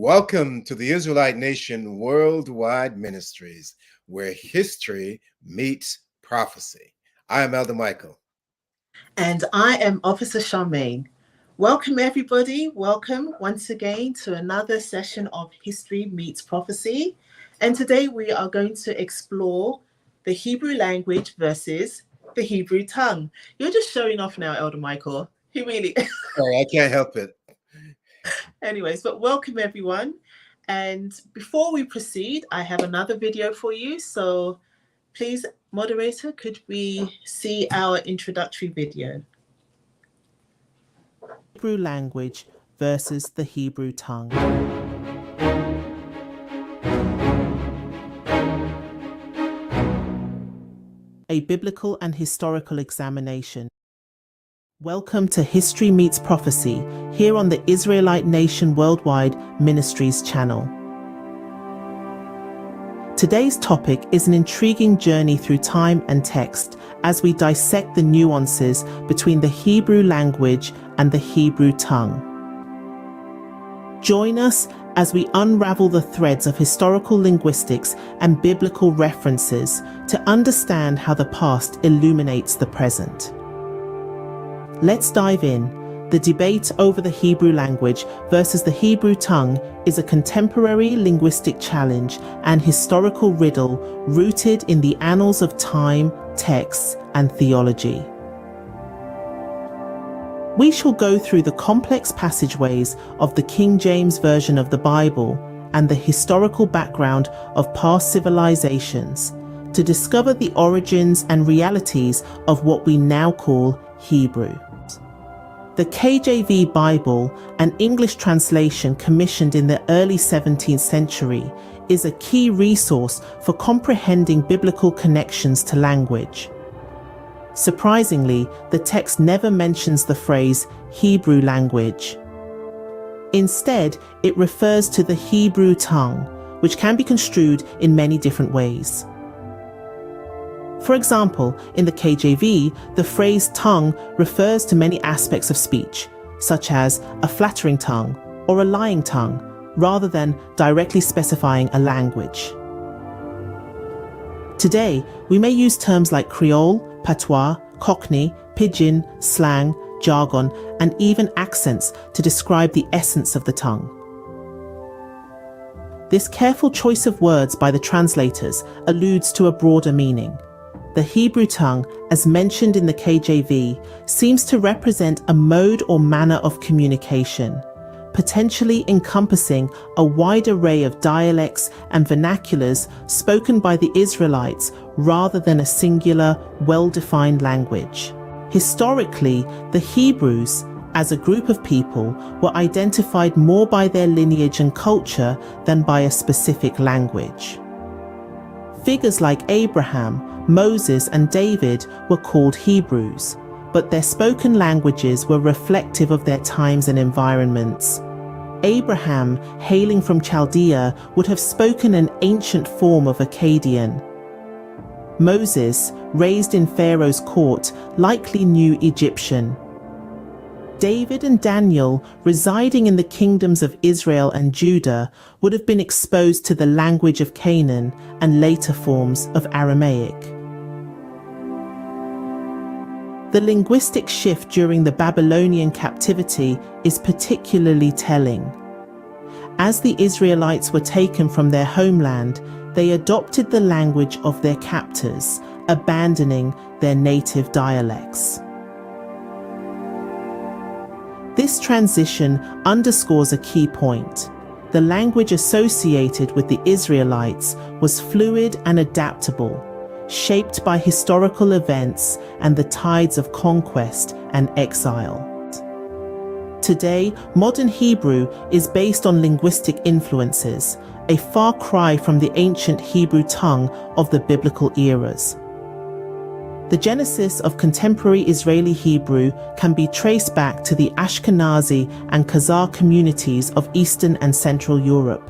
Welcome to the Israelite Nation Worldwide Ministries, where history meets prophecy. I am Elder Michael. And I am Officer Charmaine. Welcome, everybody. Welcome once again to another session of History Meets Prophecy. And today we are going to explore the Hebrew language versus the Hebrew tongue. You're just showing off now, Elder Michael. He really... Sorry, I can't help it. Anyways, but welcome, everyone. And before we proceed, I have another video for you. So please, moderator, could we see our introductory video? Hebrew language versus the Hebrew tongue. A biblical and historical examination. Welcome to History Meets Prophecy here on the Israelite Nation Worldwide Ministries channel. Today's topic is an intriguing journey through time and text as we dissect the nuances between the Hebrew language and the Hebrew tongue. Join us as we unravel the threads of historical linguistics and biblical references to understand how the past illuminates the present. Let's dive in. The debate over the Hebrew language versus the Hebrew tongue is a contemporary linguistic challenge and historical riddle rooted in the annals of time, texts, and theology. We shall go through the complex passageways of the King James Version of the Bible and the historical background of past civilizations to discover the origins and realities of what we now call Hebrew. The KJV Bible, an English translation commissioned in the early 17th century, is a key resource for comprehending biblical connections to language. Surprisingly, the text never mentions the phrase Hebrew language. Instead, it refers to the Hebrew tongue, which can be construed in many different ways. For example, in the KJV, the phrase tongue refers to many aspects of speech, such as a flattering tongue or a lying tongue, rather than directly specifying a language. Today, we may use terms like Creole, patois, Cockney, pidgin, slang, jargon, and even accents to describe the essence of the tongue. This careful choice of words by the translators alludes to a broader meaning. The Hebrew tongue, as mentioned in the KJV, seems to represent a mode or manner of communication, potentially encompassing a wide array of dialects and vernaculars spoken by the Israelites rather than a singular, well-defined language. Historically, the Hebrews, as a group of people, were identified more by their lineage and culture than by a specific language. Figures like Abraham, Moses, and David were called Hebrews, but their spoken languages were reflective of their times and environments. Abraham, hailing from Chaldea, would have spoken an ancient form of Akkadian. Moses, raised in Pharaoh's court, likely knew Egyptian. David and Daniel, residing in the kingdoms of Israel and Judah, would have been exposed to the language of Canaan and later forms of Aramaic. The linguistic shift during the Babylonian captivity is particularly telling. As the Israelites were taken from their homeland, they adopted the language of their captors, abandoning their native dialects. This transition underscores a key point. The language associated with the Israelites was fluid and adaptable, shaped by historical events and the tides of conquest and exile. Today, modern Hebrew is based on linguistic influences, a far cry from the ancient Hebrew tongue of the biblical eras. The genesis of contemporary Israeli Hebrew can be traced back to the Ashkenazi and Khazar communities of Eastern and Central Europe.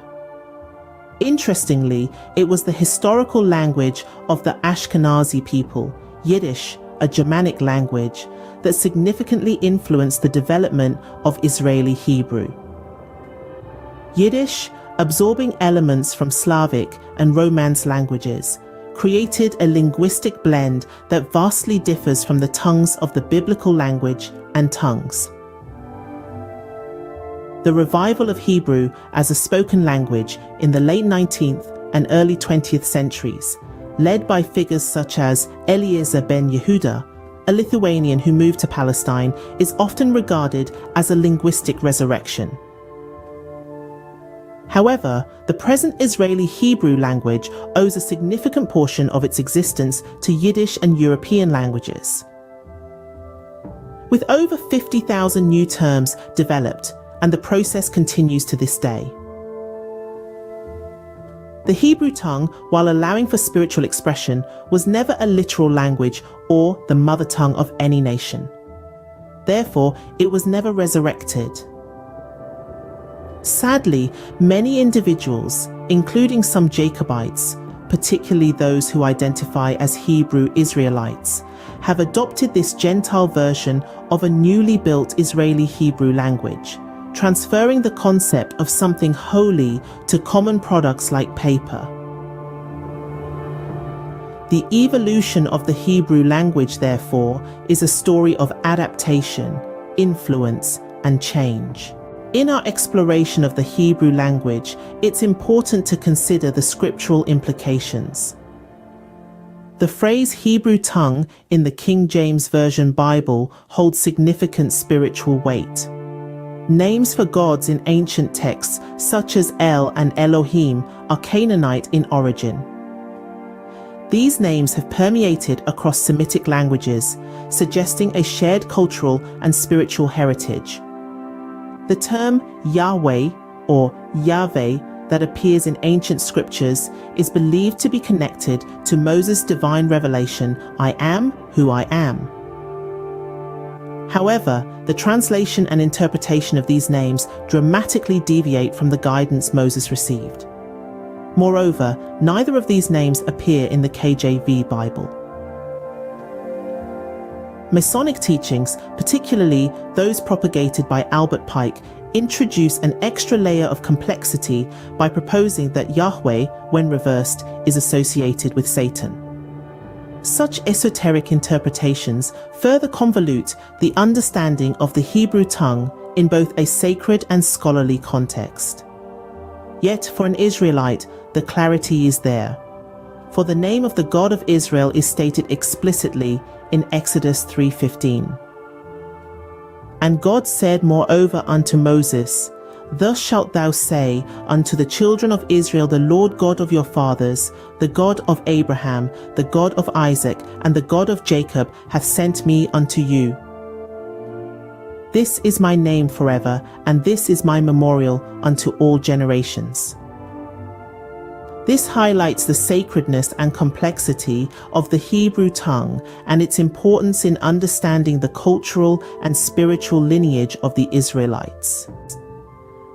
Interestingly, it was the historical language of the Ashkenazi people, Yiddish, a Germanic language, that significantly influenced the development of Israeli Hebrew. Yiddish, absorbing elements from Slavic and Romance languages, created a linguistic blend that vastly differs from the tongues of the biblical language and tongues. The revival of Hebrew as a spoken language in the late 19th and early 20th centuries, led by figures such as Eliezer ben Yehuda, a Lithuanian who moved to Palestine, is often regarded as a linguistic resurrection. However, the present Israeli Hebrew language owes a significant portion of its existence to Yiddish and European languages. With over 50,000 new terms developed, and the process continues to this day. The Hebrew tongue, while allowing for spiritual expression, was never a literal language or the mother tongue of any nation. Therefore, it was never resurrected. Sadly, many individuals, including some Jacobites, particularly those who identify as Hebrew Israelites, have adopted this Gentile version of a newly built Israeli Hebrew language, transferring the concept of something holy to common products like paper. The evolution of the Hebrew language, therefore, is a story of adaptation, influence, and change. In our exploration of the Hebrew language, it's important to consider the scriptural implications. The phrase Hebrew tongue in the King James Version Bible holds significant spiritual weight. Names for gods in ancient texts, such as El and Elohim, are Canaanite in origin. These names have permeated across Semitic languages, suggesting a shared cultural and spiritual heritage. The term Yahweh or Yahweh that appears in ancient scriptures is believed to be connected to Moses' divine revelation, "I am who I am." However, the translation and interpretation of these names dramatically deviate from the guidance Moses received. Moreover, neither of these names appear in the KJV Bible. Masonic teachings, particularly those propagated by Albert Pike, introduce an extra layer of complexity by proposing that Yahweh, when reversed, is associated with Satan. Such esoteric interpretations further convolute the understanding of the Hebrew tongue in both a sacred and scholarly context. Yet for an Israelite, the clarity is there. For the name of the God of Israel is stated explicitly in Exodus 3:15. And God said moreover unto Moses, Thus shalt thou say unto the children of Israel, the Lord God of your fathers, the God of Abraham, the God of Isaac, and the God of Jacob hath sent me unto you. This is my name forever, and this is my memorial unto all generations. This highlights the sacredness and complexity of the Hebrew tongue and its importance in understanding the cultural and spiritual lineage of the Israelites.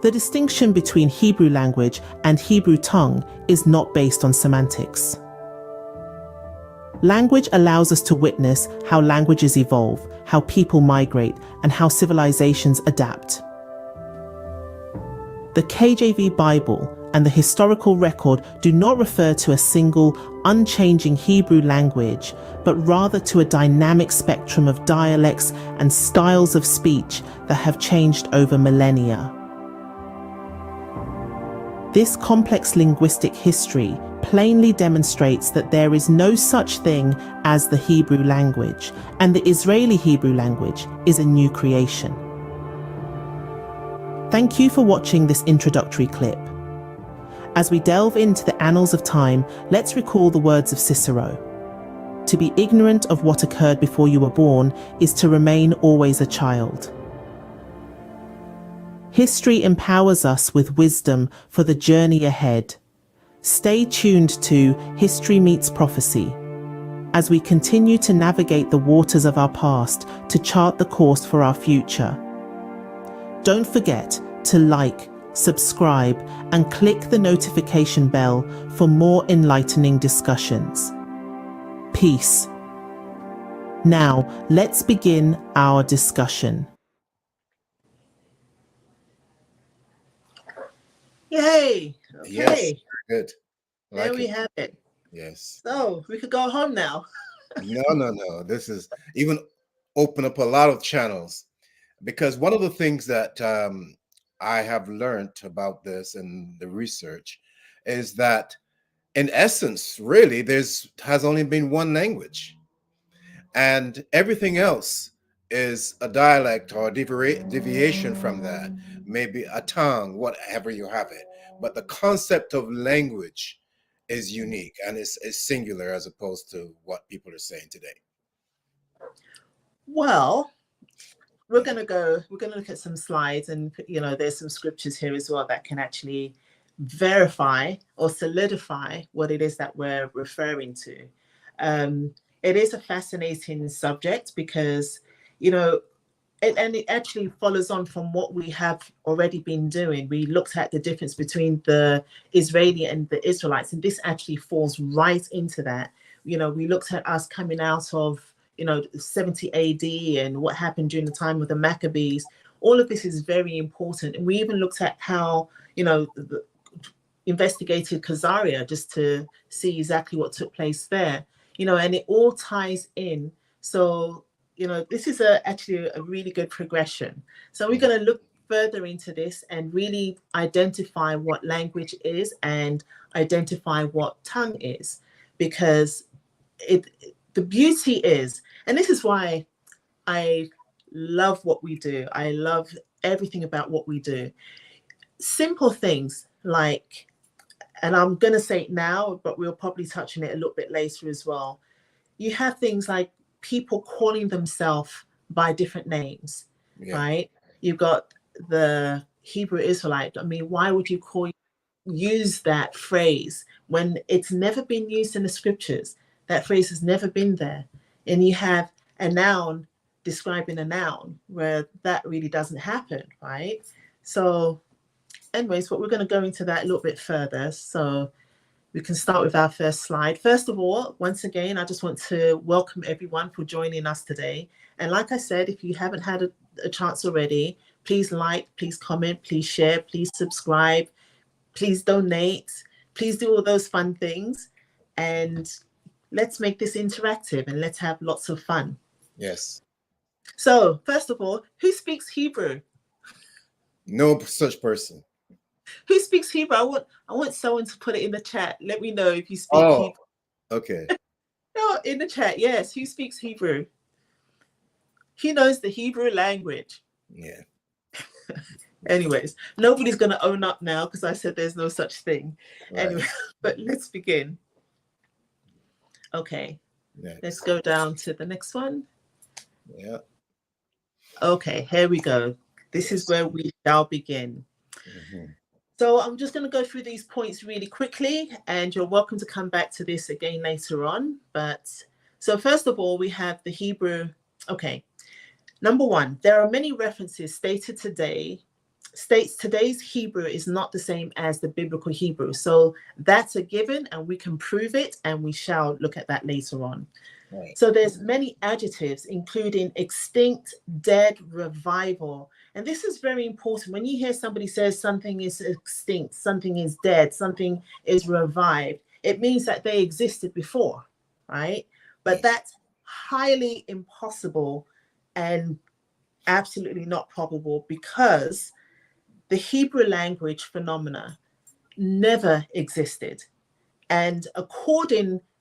The distinction between Hebrew language and Hebrew tongue is not based on semantics. Language allows us to witness how languages evolve, how people migrate, and how civilizations adapt. The KJV Bible and the historical record do not refer to a single, unchanging Hebrew language, but rather to a dynamic spectrum of dialects and styles of speech that have changed over millennia. This complex linguistic history plainly demonstrates that there is no such thing as the Hebrew language, and the Israeli Hebrew language is a new creation. Thank you for watching this introductory clip. As we delve into the annals of time, let's recall the words of Cicero. To be ignorant of what occurred before you were born is to remain always a child. History empowers us with wisdom for the journey ahead. Stay tuned to History Meets Prophecy as we continue to navigate the waters of our past to chart the course for our future. Don't forget to like, subscribe, and click the notification bell for more enlightening discussions. Peace. Now, let's begin our discussion. Yay. Yes, Okay. good. There Like we it. have it. Yes. So we could go home now. No, no, no. This is even open up a lot of channels because one of the things that I have learned about this and the research is that in essence, really, there's has only been one language, and everything else is a dialect or deviation from that, maybe a tongue, whatever you have it. But the concept of language is unique and is singular as opposed to what people are saying today. Well, we're gonna look at some slides, and there's some scriptures here as well that can actually verify or solidify what it is that we're referring to. It is a fascinating subject because you know it actually follows on from what we have already been doing. We looked at the difference between the Israeli and the Israelites, and this actually falls right into that. We looked at us coming out of 70 AD and what happened during the time of the Maccabees. All of this is very important, and we even looked at how investigated Khazaria just to see exactly what took place there. And it all ties in. So this is actually a really good progression. So we're going to look further into this and really identify what language is and identify what tongue is, because the beauty is, and this is why I love what we do. I love everything about what we do. Simple things like, and I'm going to say it now, but we'll probably touch on it a little bit later as well. You have things like people calling themselves by different names, right? You've got the Hebrew Israelite. I mean, why would you use that phrase when it's never been used in the scriptures? That phrase has never been there. And you have a noun describing a noun where that really doesn't happen, right? So anyways, but we're going to go into that a little bit further. So we can start with our first slide. First of all, once again, I just want to welcome everyone for joining us today. And like I said, if you haven't had a chance already, please like, please comment, please share, please subscribe, please donate, please do all those fun things. And let's make this interactive and let's have lots of fun. Yes. So first of all, who speaks Hebrew? No such person. Who speaks Hebrew? I want someone to put it in the chat. Let me know if you speak Hebrew. Okay. No, in the chat, yes. Who speaks Hebrew? Who knows the Hebrew language? Yeah. Anyways, nobody's going to own up now because I said there's no such thing. Right. Anyway, but let's begin. Okay. Next. Let's go down to the next one. Yeah. Okay, here we go. This is where we shall begin. Mm-hmm. So I'm just going to go through these points really quickly, and you're welcome to come back to this again later on. But so first of all, we have the Hebrew. Okay. Number one, there are many references states today's Hebrew is not the same as the biblical Hebrew. So that's a given, and we can prove it, and we shall look at that later on. Right. So there's many adjectives, including extinct, dead, revival. And this is very important. When you hear somebody says something is extinct, something is dead, something is revived, it means that they existed before, right? But that's highly impossible and absolutely not probable, because the Hebrew language phenomena never existed. And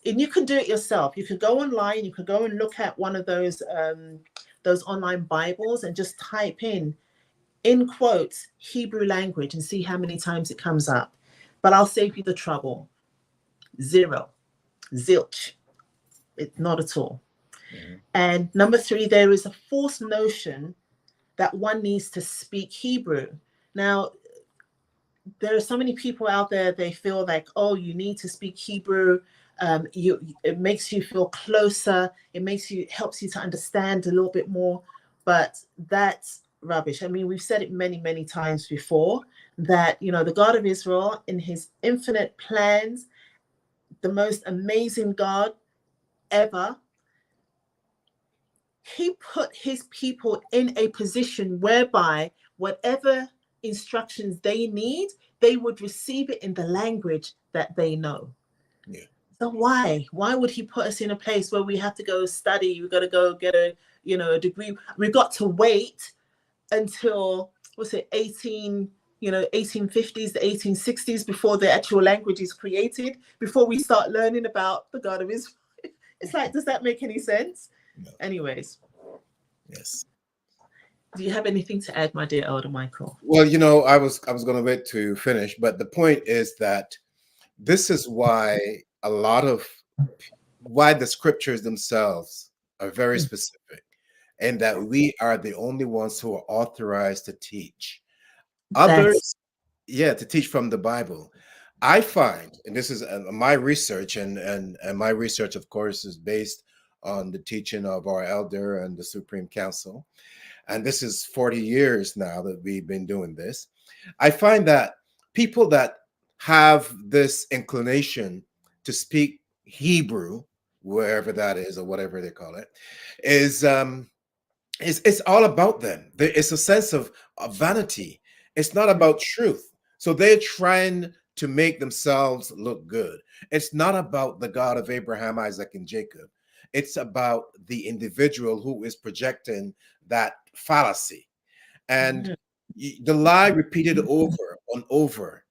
you can do it yourself. You can go online, you can go and look at one of those online Bibles and just type in quotes, Hebrew language, and see how many times it comes up. But I'll save you the trouble. Zero. Zilch. Not at all. Mm-hmm. And number three, there is a false notion that one needs to speak Hebrew. Now, there are so many people out there, they feel like, oh, you need to speak Hebrew. It makes you feel closer. It helps you to understand a little bit more. But that's rubbish. I mean, we've said it many, many times before that, the God of Israel, in his infinite plans, the most amazing God ever, he put his people in a position whereby whatever instructions they need, they would receive it in the language that they know. Yeah. So why would he put us in a place where we have to go study? We've got to go get a a degree. We've got to wait until, what's it, 1850s, the 1860s, before the actual language is created, before we start learning about the God of Israel. It's like, does that make any sense? No. Anyways. Yes. Do you have anything to add, my dear Elder Michael? Well, I was going to wait to finish, but the point is that this is why why the scriptures themselves are very specific, and that we are the only ones who are authorized to teach. Others, to teach from the Bible. I find, and this is my research, and my research, of course, is based on the teaching of our elder and the Supreme Council. And this is 40 years now that we've been doing this. I find that people that have this inclination to speak Hebrew, wherever that is, or whatever they call it, is it's all about them. It's a sense of vanity. It's not about truth. So they're trying to make themselves look good. It's not about the God of Abraham, Isaac, and Jacob. It's about the individual who is projecting that fallacy. And the lie repeated over and over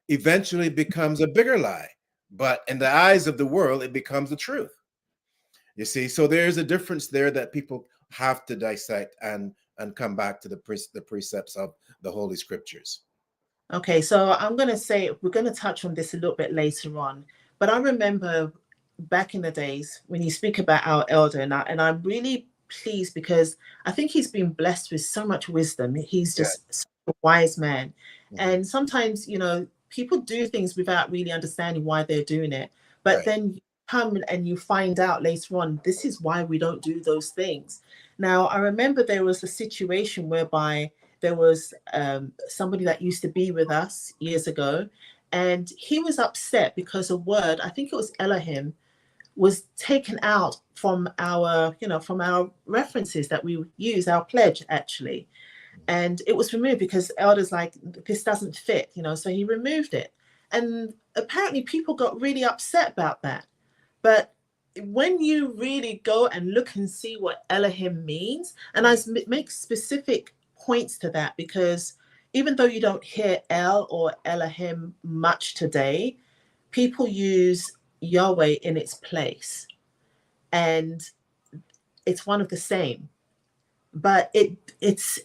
eventually becomes a bigger lie. But in the eyes of the world, it becomes the truth. You see, so there's a difference there that people have to dissect and come back to the precepts of the Holy Scriptures. Okay, so I'm going to say, we're going to touch on this a little bit later on, but I remember back in the days when you speak about our elder, and I'm really pleased because I think he's been blessed with so much wisdom. He's just such a wise man. And sometimes, people do things without really understanding why they're doing it. But then you come and you find out later on, this is why we don't do those things. Now, I remember there was a situation whereby there was somebody that used to be with us years ago, and he was upset because a word, I think it was Elohim, was taken out from our references that we use, our pledge actually. And it was removed because elders like, this doesn't fit, so he removed it. And apparently people got really upset about that. But when you really go and look and see what Elohim means, and I make specific points to that, because even though you don't hear El or Elohim much today, people use Yahweh in its place, and it's one of the same. But it's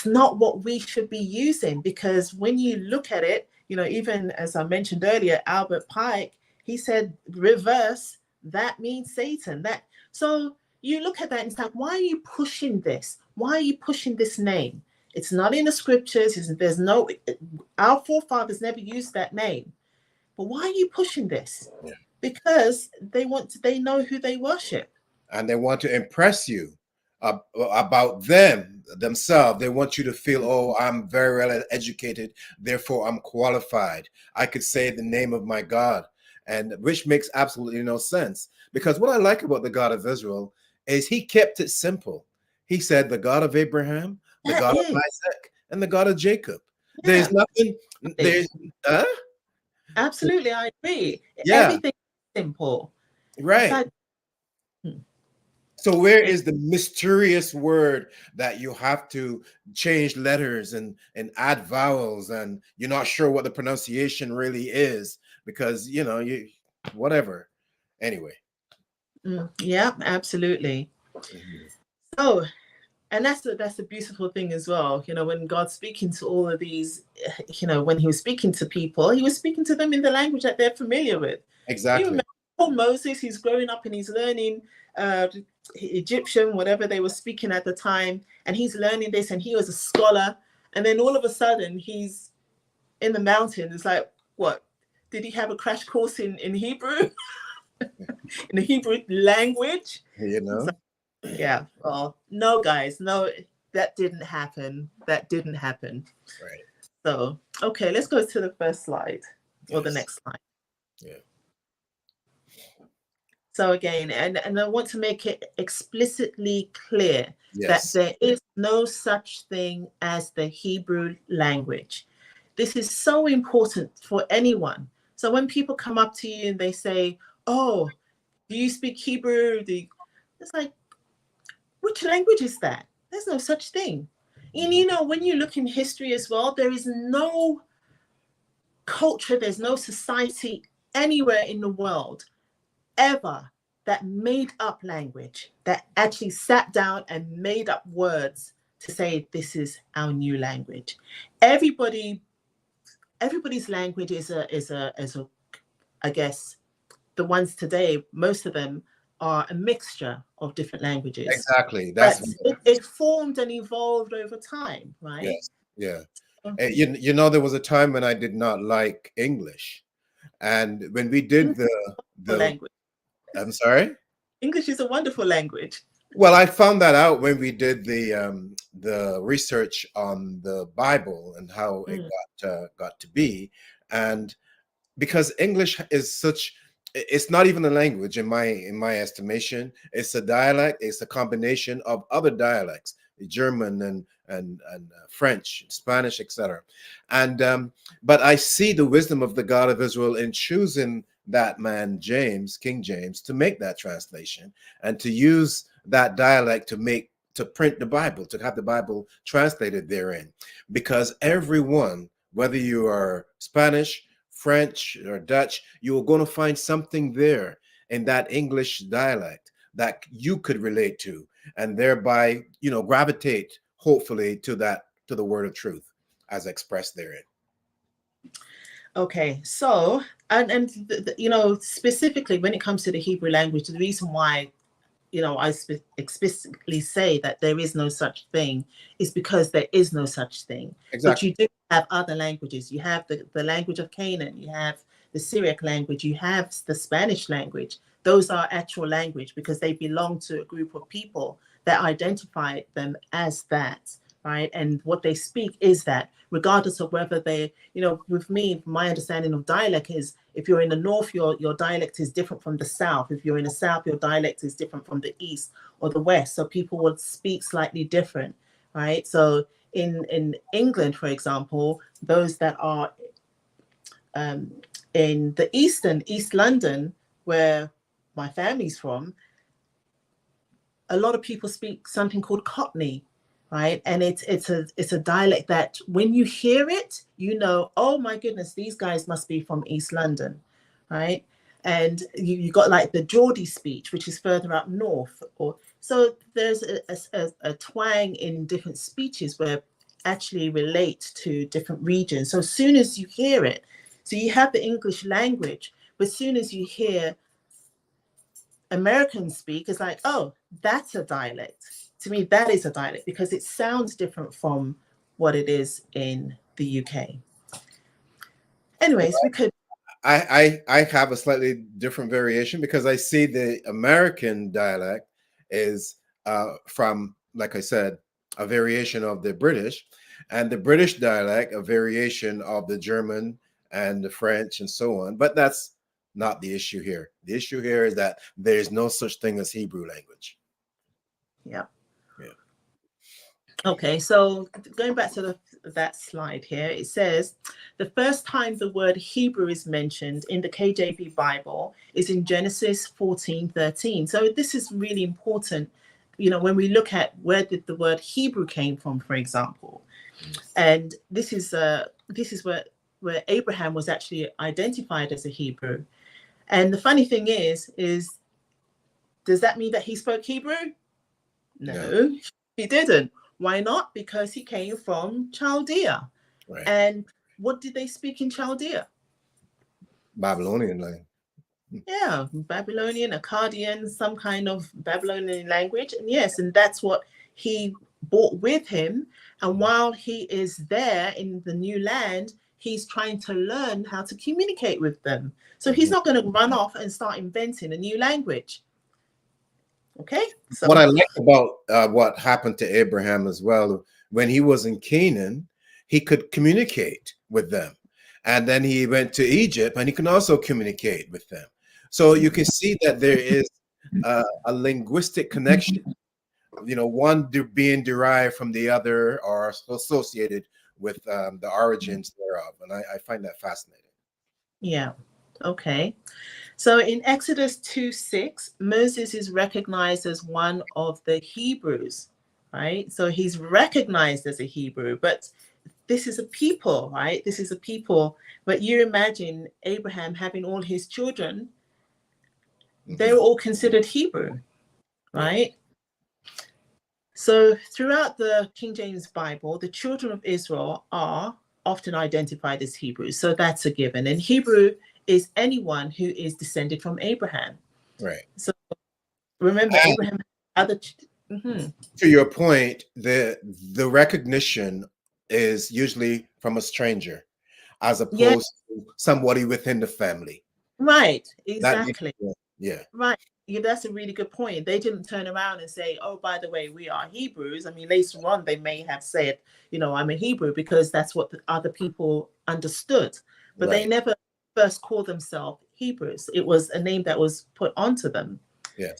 not what we should be using, because when you look at it, even as I mentioned earlier, Albert Pike, he said reverse, that means Satan. So you look at that and it's like, why are you pushing this? Why are you pushing this name? It's not in the scriptures. Our forefathers never used that name. But why are you pushing this? Yeah. Because they know who they worship. And they want to impress you about themselves. They want you to feel, oh, I'm very well educated, therefore I'm qualified. I could say the name of my God, and which makes absolutely no sense. Because what I like about the God of Israel is he kept it simple. He said the God of Abraham, the God of Isaac, and the God of Jacob. Yeah. There's nothing. Absolutely, I agree. Yeah. Everything is simple. Right. So where is the mysterious word that you have to change letters and add vowels, and you're not sure what the pronunciation really is because, you whatever. Anyway. Yeah, absolutely. So, and that's a beautiful thing as well. When God's speaking to all of these, when he was speaking to people, he was speaking to them in the language that they're familiar with. Exactly. You remember Moses, he's growing up and he's learning Egyptian, whatever they were speaking at the time, and he's learning this, and he was a scholar, and then all of a sudden he's in the mountain. It's like, what? Did he have a crash course in Hebrew? In the Hebrew language? So, yeah. Well, no, guys, no, that didn't happen. That didn't happen. Right. So, okay, let's go to the first slide, or the next slide. Yeah. So again, and I want to make it explicitly clear that there is no such thing as the Hebrew language. This is so important for anyone. So when people come up to you and they say, "Oh, do you speak Hebrew?" It's like, which language is that? There's no such thing. And you know, when you look in history as well, there is no culture, there's no society anywhere in the world ever that made up language, that actually sat down and made up words to say this is our new language. Everybody, everybody's language is a I guess the ones today, most of them are a mixture of different languages. Exactly. That's But it formed and evolved over time, right? yes, yeah. You know, there was a time when I did not like English, and when we did For the language. I'm sorry. English is a wonderful language. Well, I found that out when we did the research on the Bible and how it Mm. got to be, and because English is such it's not even a language in my estimation. It's a dialect. It's a combination of other dialects, German and French, Spanish, etc. And but I see the wisdom of the God of Israel in choosing that man James, King James, to make that translation and to use that dialect to print the Bible, to have the Bible translated therein, because everyone, whether you are Spanish, French, or Dutch, you're going to find something there in that English dialect that you could relate to, and thereby, gravitate hopefully to the word of truth as expressed therein. Okay, so you know, specifically when it comes to the Hebrew language, the reason why, you know, I explicitly say that there is no such thing is because there is no such thing. But Exactly. you do have other languages. You have the language of Canaan, you have the Syriac language, you have the Spanish language. Those are actual language because they belong to a group of people that identify them as that, right? And what they speak is that, regardless of whether they, you know, with me, my understanding of dialect is if you're in the north, your dialect is different from the south. If you're in the south, your dialect is different from the east or the west. So people would speak slightly different, right? So in England, for example, those that are um, in the East London, where my family's from, a lot of people speak something called Cockney, right? And it's a dialect that when you hear it, you know, oh my goodness, these guys must be from East London, right? And you got like the Geordie speech, which is further up north, or so there's a twang in different speeches where actually relate to different regions. So as soon as you hear it, so you have the English language, but as soon as you hear Americans speak, it's like, oh, that's a dialect. To me, that is a dialect because it sounds different from what it is in the UK. Anyways, we could. I have a slightly different variation because I see the American dialect is from, like I said, a variation of the British, and the British dialect a variation of the German and the French and so on. But that's not the issue here. The issue here is that there is no such thing as Hebrew language. Yeah. Yeah. Okay, so going back to that slide here, it says the first time the word Hebrew is mentioned in the KJV Bible is in Genesis 14:13. So this is really important, you know, when we look at where did the word Hebrew came from, for example. And this is where Abraham was actually identified as a Hebrew. And the funny thing is does that mean that he spoke Hebrew? No. No, he didn't. Why not? Because he came from Chaldea. Right. And what did they speak in Chaldea? Babylonian language. Yeah, Babylonian, Akkadian, some kind of Babylonian language. And yes, and that's what he brought with him. And while he is there in the new land, he's trying to learn how to communicate with them. So he's not going to run off and start inventing a new language. Okay, What so I like about what happened to Abraham as well, when he was in Canaan, he could communicate with them. And then he went to Egypt and he can also communicate with them. So you can see that there is a linguistic connection, one being derived from the other or associated with the origins thereof, and I find that fascinating. Yeah. Okay. So in Exodus 2:6, Moses is recognized as one of the Hebrews, right? So he's recognized as a Hebrew, but this is a people, right? This is a people. But you imagine Abraham having all his children, they Hmm. were all considered Hebrew, Yeah. right? So throughout the King James Bible, the children of Israel are often identified as Hebrews. So that's a given. And Hebrew is anyone who is descended from Abraham. Right. So remember, And Abraham had other. Mhm. to your point, the recognition is usually from a stranger, as Yeah, opposed to somebody within the family. right. That makes Exactly. yeah. Right. Yeah, that's a really good point. They didn't turn around and say, oh, by the way, we are Hebrews. I mean, later on, they may have said, I'm a Hebrew because that's what the other people understood. But they Right. never first called themselves Hebrews. It was a name that was put onto them. Yeah.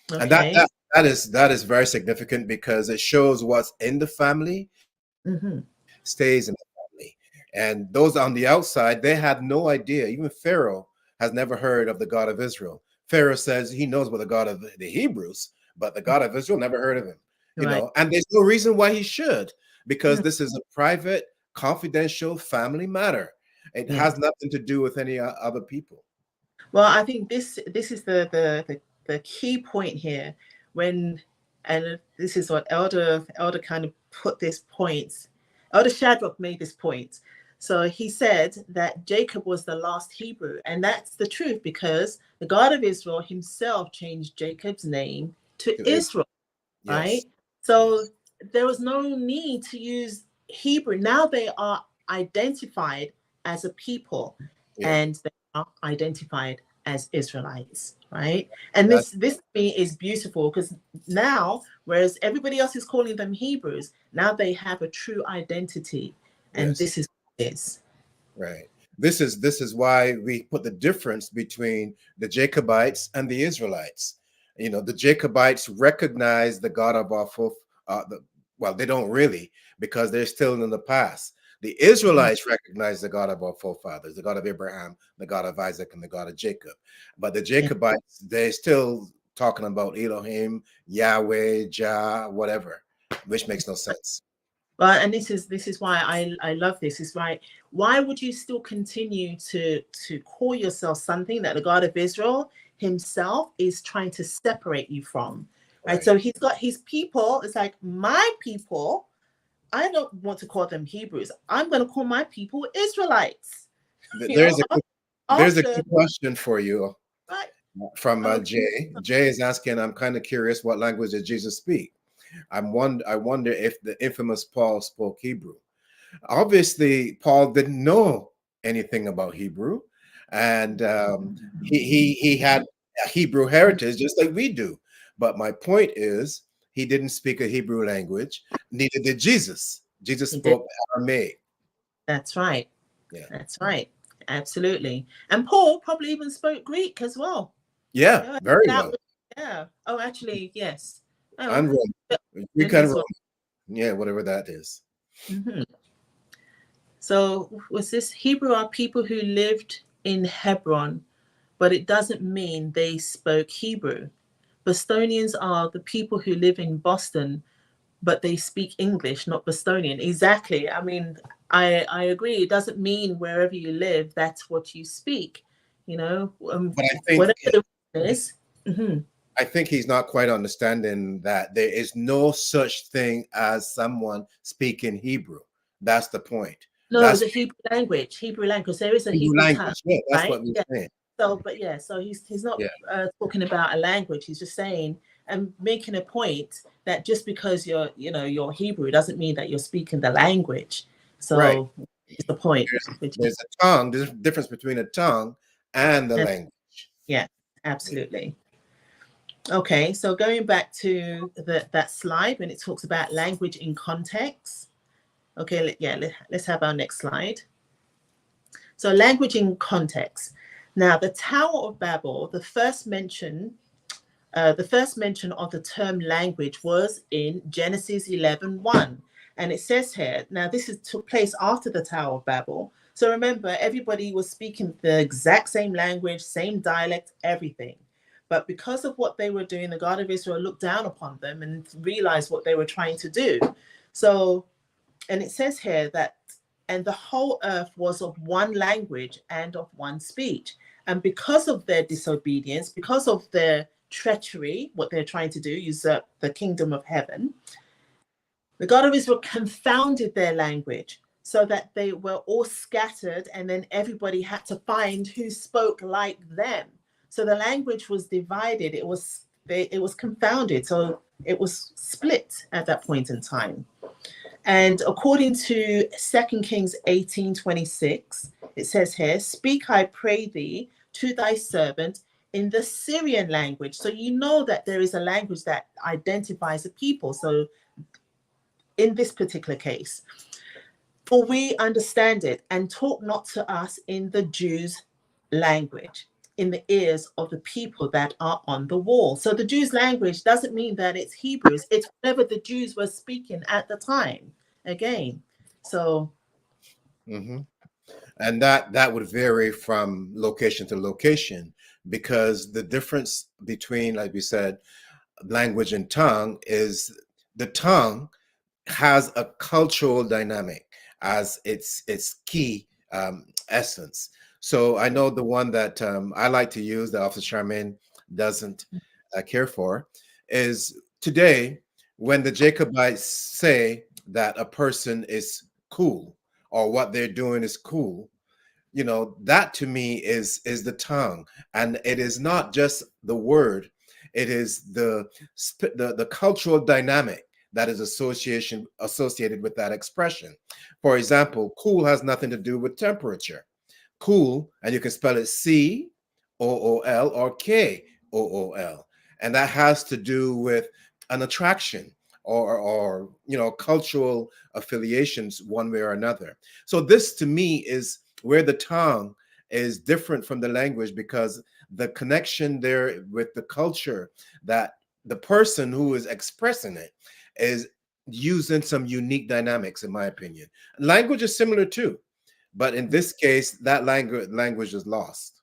And Okay. that is very significant because it shows what's in the family Hmm. stays in the family. And those on the outside, they had no idea. Even Pharaoh has never heard of the God of Israel. Pharaoh says he knows what the God of the Hebrews, but the God of Israel never heard of him. Right. And there's no reason why he should, because Mhm. this is a private, confidential family matter. It Yeah. has nothing to do with any other people. Well, I think this is the key point here when, and this is what Elder kind of put this point. Elder Shadrach made this point. So he said that Jacob was the last Hebrew, and that's the truth because the God of Israel himself changed Jacob's name to To Israel. Israel, Yes. right? So Yes. there was no need to use Hebrew. Now they are identified as a people Yeah. and they are identified as Israelites, right? And That, this to me is beautiful because now, whereas everybody else is calling them Hebrews, now they have a true identity, and yes. this is what it is. Right. This is why we put the difference between the Jacobites and the Israelites. The Jacobites recognize the God of our well, they don't really because they're still in the past. The Mhm. Israelites recognize the God of our forefathers, the God of Abraham, the God of Isaac, and the God of Jacob. But the Yeah. Jacobites, they're still talking about Elohim, Yahweh, Jah, whatever, which makes no sense. Well, and this is why I love this. Is right. Why would you still continue to call yourself something that the God of Israel himself is trying to separate you from? Right. Right. So he's got his people. It's like my people. I don't want to call them Hebrews. I'm going to call my people Israelites. Th- You know, There's a there's a after good question for you right. from Oh, Jay. Jay is asking, I'm kind of curious, what language did Jesus speak? I wonder if the infamous Paul spoke Hebrew. Obviously, Paul didn't know anything about Hebrew, and he had a Hebrew heritage just like we do. But my point is, he didn't speak a Hebrew language. Neither did Jesus. Jesus he did. spoke Aramaic. That's right. Yeah, That's right. Absolutely. And Paul probably even spoke Greek as well. yeah, Yeah, very that well. was, yeah. Oh, actually, yes. Oh, And Roman. We and can as Roman. well. Yeah, whatever that is. Hmm. So was this Hebrew are people who lived in Hebron, but it doesn't mean they spoke Hebrew. Bostonians are the people who live in Boston, but they speak English, not Bostonian. Exactly. I mean, I agree. It doesn't mean wherever you live, that's what you speak. But Whatever the reason is. Mhm. I think he's not quite understanding that there is no such thing as someone speaking Hebrew. That's the point. No, That's the Hebrew language, Hebrew language. There is a Hebrew Hebrew tongue, language. Yeah, that's right? what we're Yeah. saying. So, but yeah, so he's not Yeah, talking about a language. He's just saying and making a point that just because you're Hebrew doesn't mean that you're speaking the language. right. So, it's the point. There's Which there's a tongue. There's a difference between a tongue and the and language. yeah, Yeah. absolutely. Okay, so going back to that slide when it talks about language in context. Okay, let's have our next slide. So language in context. Now, the Tower of Babel, the first mention of the term language was in Genesis 11:1. And it says here, now this took place after the Tower of Babel. So remember, everybody was speaking the exact same language, same dialect, everything. But because of what they were doing, the God of Israel looked down upon them and realized what they were trying to do. So, and it says here that, and the whole earth was of one language and of one speech. And because of their disobedience, because of their treachery, what they're trying to do, usurp the kingdom of heaven, the God of Israel confounded their language so that they were all scattered, and then everybody had to find who spoke like them. So the language was divided. It was confounded. So it was split at that point in time. And according to 2 Kings 18:26, it says here, "Speak, I pray thee, to thy servant in the Syrian language." So you know that there is a language that identifies a people. So in this particular case, "For we understand it, and talk not to us in the Jews' language, in the ears of the people that are on the wall." So the Jews' language doesn't mean that it's Hebrews, it's whatever the Jews were speaking at the time. Again, so and that would vary from location to location, because the difference between, like we said, language and tongue is the tongue has a cultural dynamic as its key essence. So I know the one that I like to use that Officer Charmaine doesn't care for is today, when the Jacobites say that a person is cool or what they're doing is cool, you know, that to me is the tongue. And it is not just the word, it is the cultural dynamic that is associated with that expression. For example, cool has nothing to do with temperature. Cool, and you can spell it Cool or Kool, and that has to do with an attraction or you know, cultural affiliations one way or another. So this to me is where the tongue is different from the language, because the connection there with the culture, that the person who is expressing it is using some unique dynamics, in my opinion. Language is similar too, but in this case, that language is lost.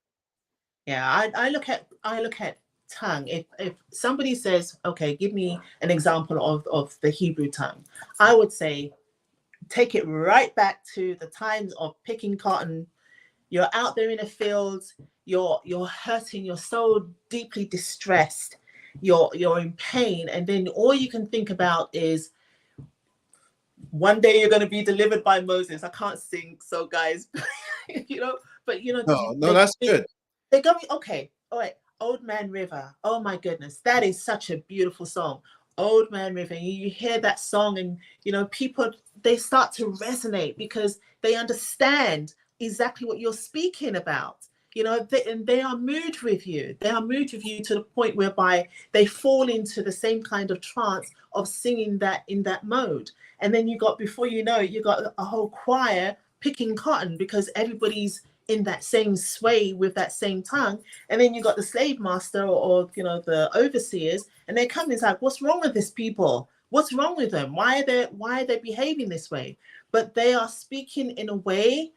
yeah, I look at tongue. If somebody says, okay, give me an example of the Hebrew tongue, I would say take it right back to the times of picking cotton. You're out there in a field, you're hurting, you're so deeply distressed, you're in pain, and then all you can think about is one day you're going to be delivered by Moses. I can't sing, so guys, you know, but you know, No, that's good. they go, okay, all right, Old Man River. Oh my goodness, that is such a beautiful song. Old Man River. You hear that song, and you know, people, they start to resonate because they understand exactly what you're speaking about. You know, and they are moved with you. They are moved with you to the point whereby they fall into the same kind of trance of singing that in that mode. And then you got, before you know it, you got a whole choir picking cotton because everybody's in that same sway with that same tongue. And then you got the slave master or you know, the overseers, and they come and it's like, what's wrong with these people? What's wrong with them? Why are they behaving this way? But they are speaking in a way,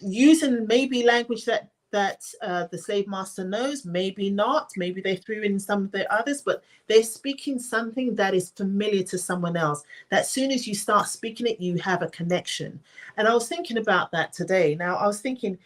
using maybe language that the slave master knows, maybe not, maybe they threw in some of the others, but they're speaking something that is familiar to someone else, that as soon as you start speaking it, you have a connection. And I was thinking about that today. Now I was thinking,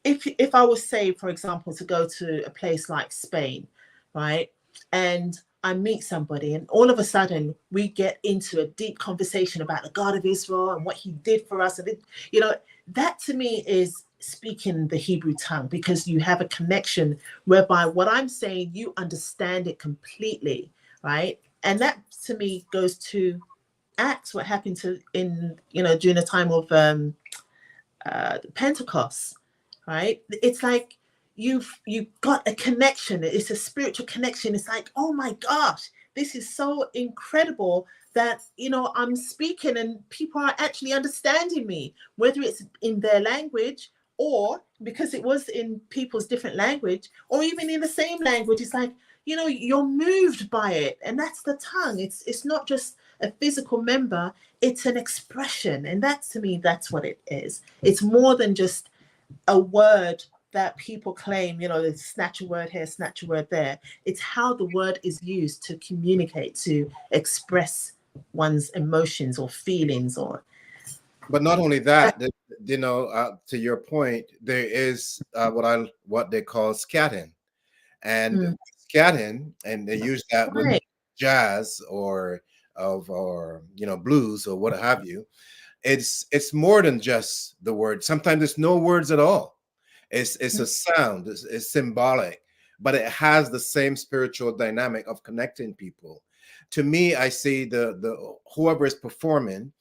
if I was, say, for example, to go to a place like Spain, right, and I meet somebody and all of a sudden we get into a deep conversation about the God of Israel and what he did for us, and it, you know, that to me is speaking the Hebrew tongue, because you have a connection whereby what I'm saying, you understand it completely, right? And that to me goes to Acts, what happened to in, you know, during the time of Pentecost, right? It's like you've got a connection. It's a spiritual connection. It's like, oh my gosh, this is so incredible that, you know, I'm speaking and people are actually understanding me, whether it's in their language or because it was in people's different language, or even in the same language. It's like you're moved by it. And that's the tongue. It's not just a physical member, it's an expression. And that, to me, that's what it is. It's more than just a word that people claim, snatch a word here, snatch a word there. It's how the word is used to communicate, to express one's emotions or feelings. But not only that, to your point, there is what they call scatting, and Mm, scatting, and they use that with right. jazz or blues or what have you. It's more than just the word. Sometimes it's no words at all. It's a sound. It's symbolic, but it has the same spiritual dynamic of connecting people. To me, I see the whoever is performing,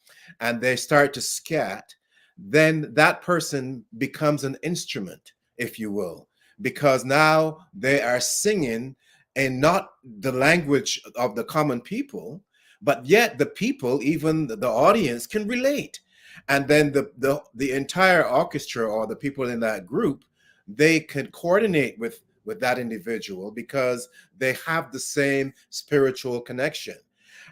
and they start to scat, then that person becomes an instrument, if you will, because now they are singing in not the language of the common people, but yet the people, even the audience, can relate. And then the entire orchestra or the people in that group, they can coordinate with that individual because they have the same spiritual connection.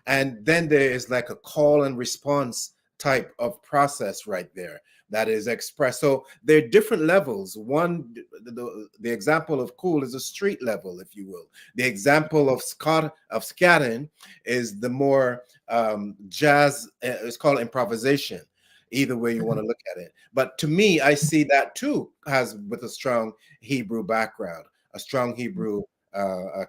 And then there is like a call and response type of process right there that is expressed. So there are different levels. One, the example of cool is a street level, if you will. The example of scatting is the more jazz. It's called improvisation. Either way you want to look at it. But to me, I see that too has with a strong Hebrew background, a strong Hebrew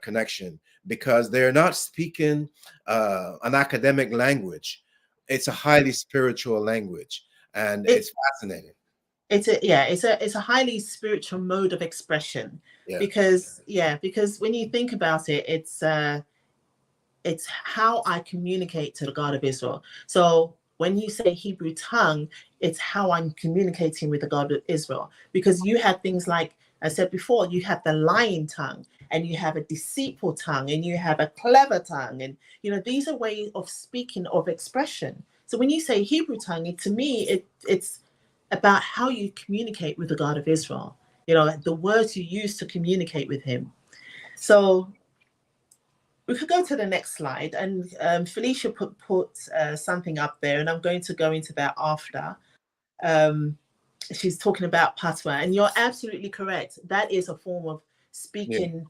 connection, because they're not speaking an academic language. It's a highly spiritual language, and It, it's fascinating. it's a highly spiritual mode of expression, Yeah. because when you think about it, it's how I communicate to the God of Israel. So when you say Hebrew tongue, it's how I'm communicating with the God of Israel. Because you have things like I said before, you have the lying tongue, and you have a deceitful tongue, and you have a clever tongue. And, these are ways of speaking, of expression. So when you say Hebrew tongue, to me, it's about how you communicate with the God of Israel, the words you use to communicate with him. So we could go to the next slide, and Felicia put something up there, and I'm going to go into that after. Um, she's talking about patois, and you're absolutely correct. That is a form of Yeah. speaking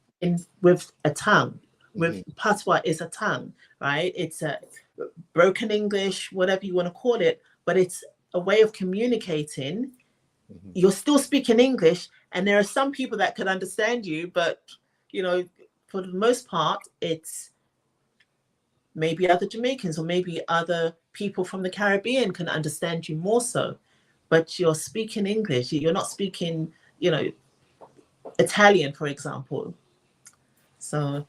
with a tongue. With Mhm. patois is a tongue, right? It's a broken English, whatever you want to call it, but it's a way of communicating. Mhm. You're still speaking English, and there are some people that could understand you, but for the most part, it's maybe other Jamaicans or maybe other people from the Caribbean can understand you more so. But you're speaking English. You're not speaking, Italian, for example. So,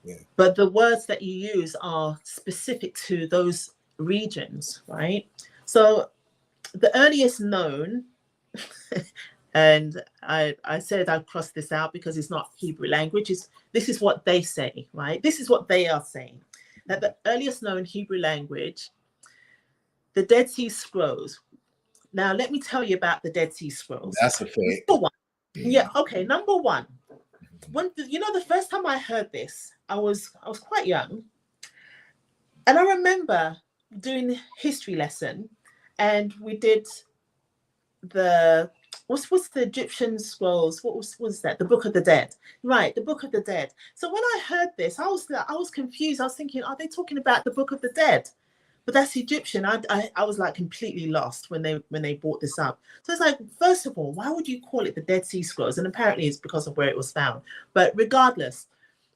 Yeah. but the words that you use are specific to those regions, right? So the earliest known, and I said I'd cross this out because it's not Hebrew language. This is what they say, right? This is what they are saying. That the earliest known Hebrew language, the Dead Sea Scrolls. Now, let me tell you about the Dead Sea Scrolls. That's a fake. Number one. Yeah, okay. Number one. The first time I heard this, I was quite young. And I remember doing history lesson, and we did the what's the Egyptian scrolls? What was that? The Book of the Dead, right? The Book of the Dead. So when I heard this, I was confused. I was thinking, are they talking about the Book of the Dead? But that's Egyptian. I was like completely lost when they brought this up. So it's like, first of all, why would you call it the Dead Sea Scrolls? And apparently it's because of where it was found. But regardless,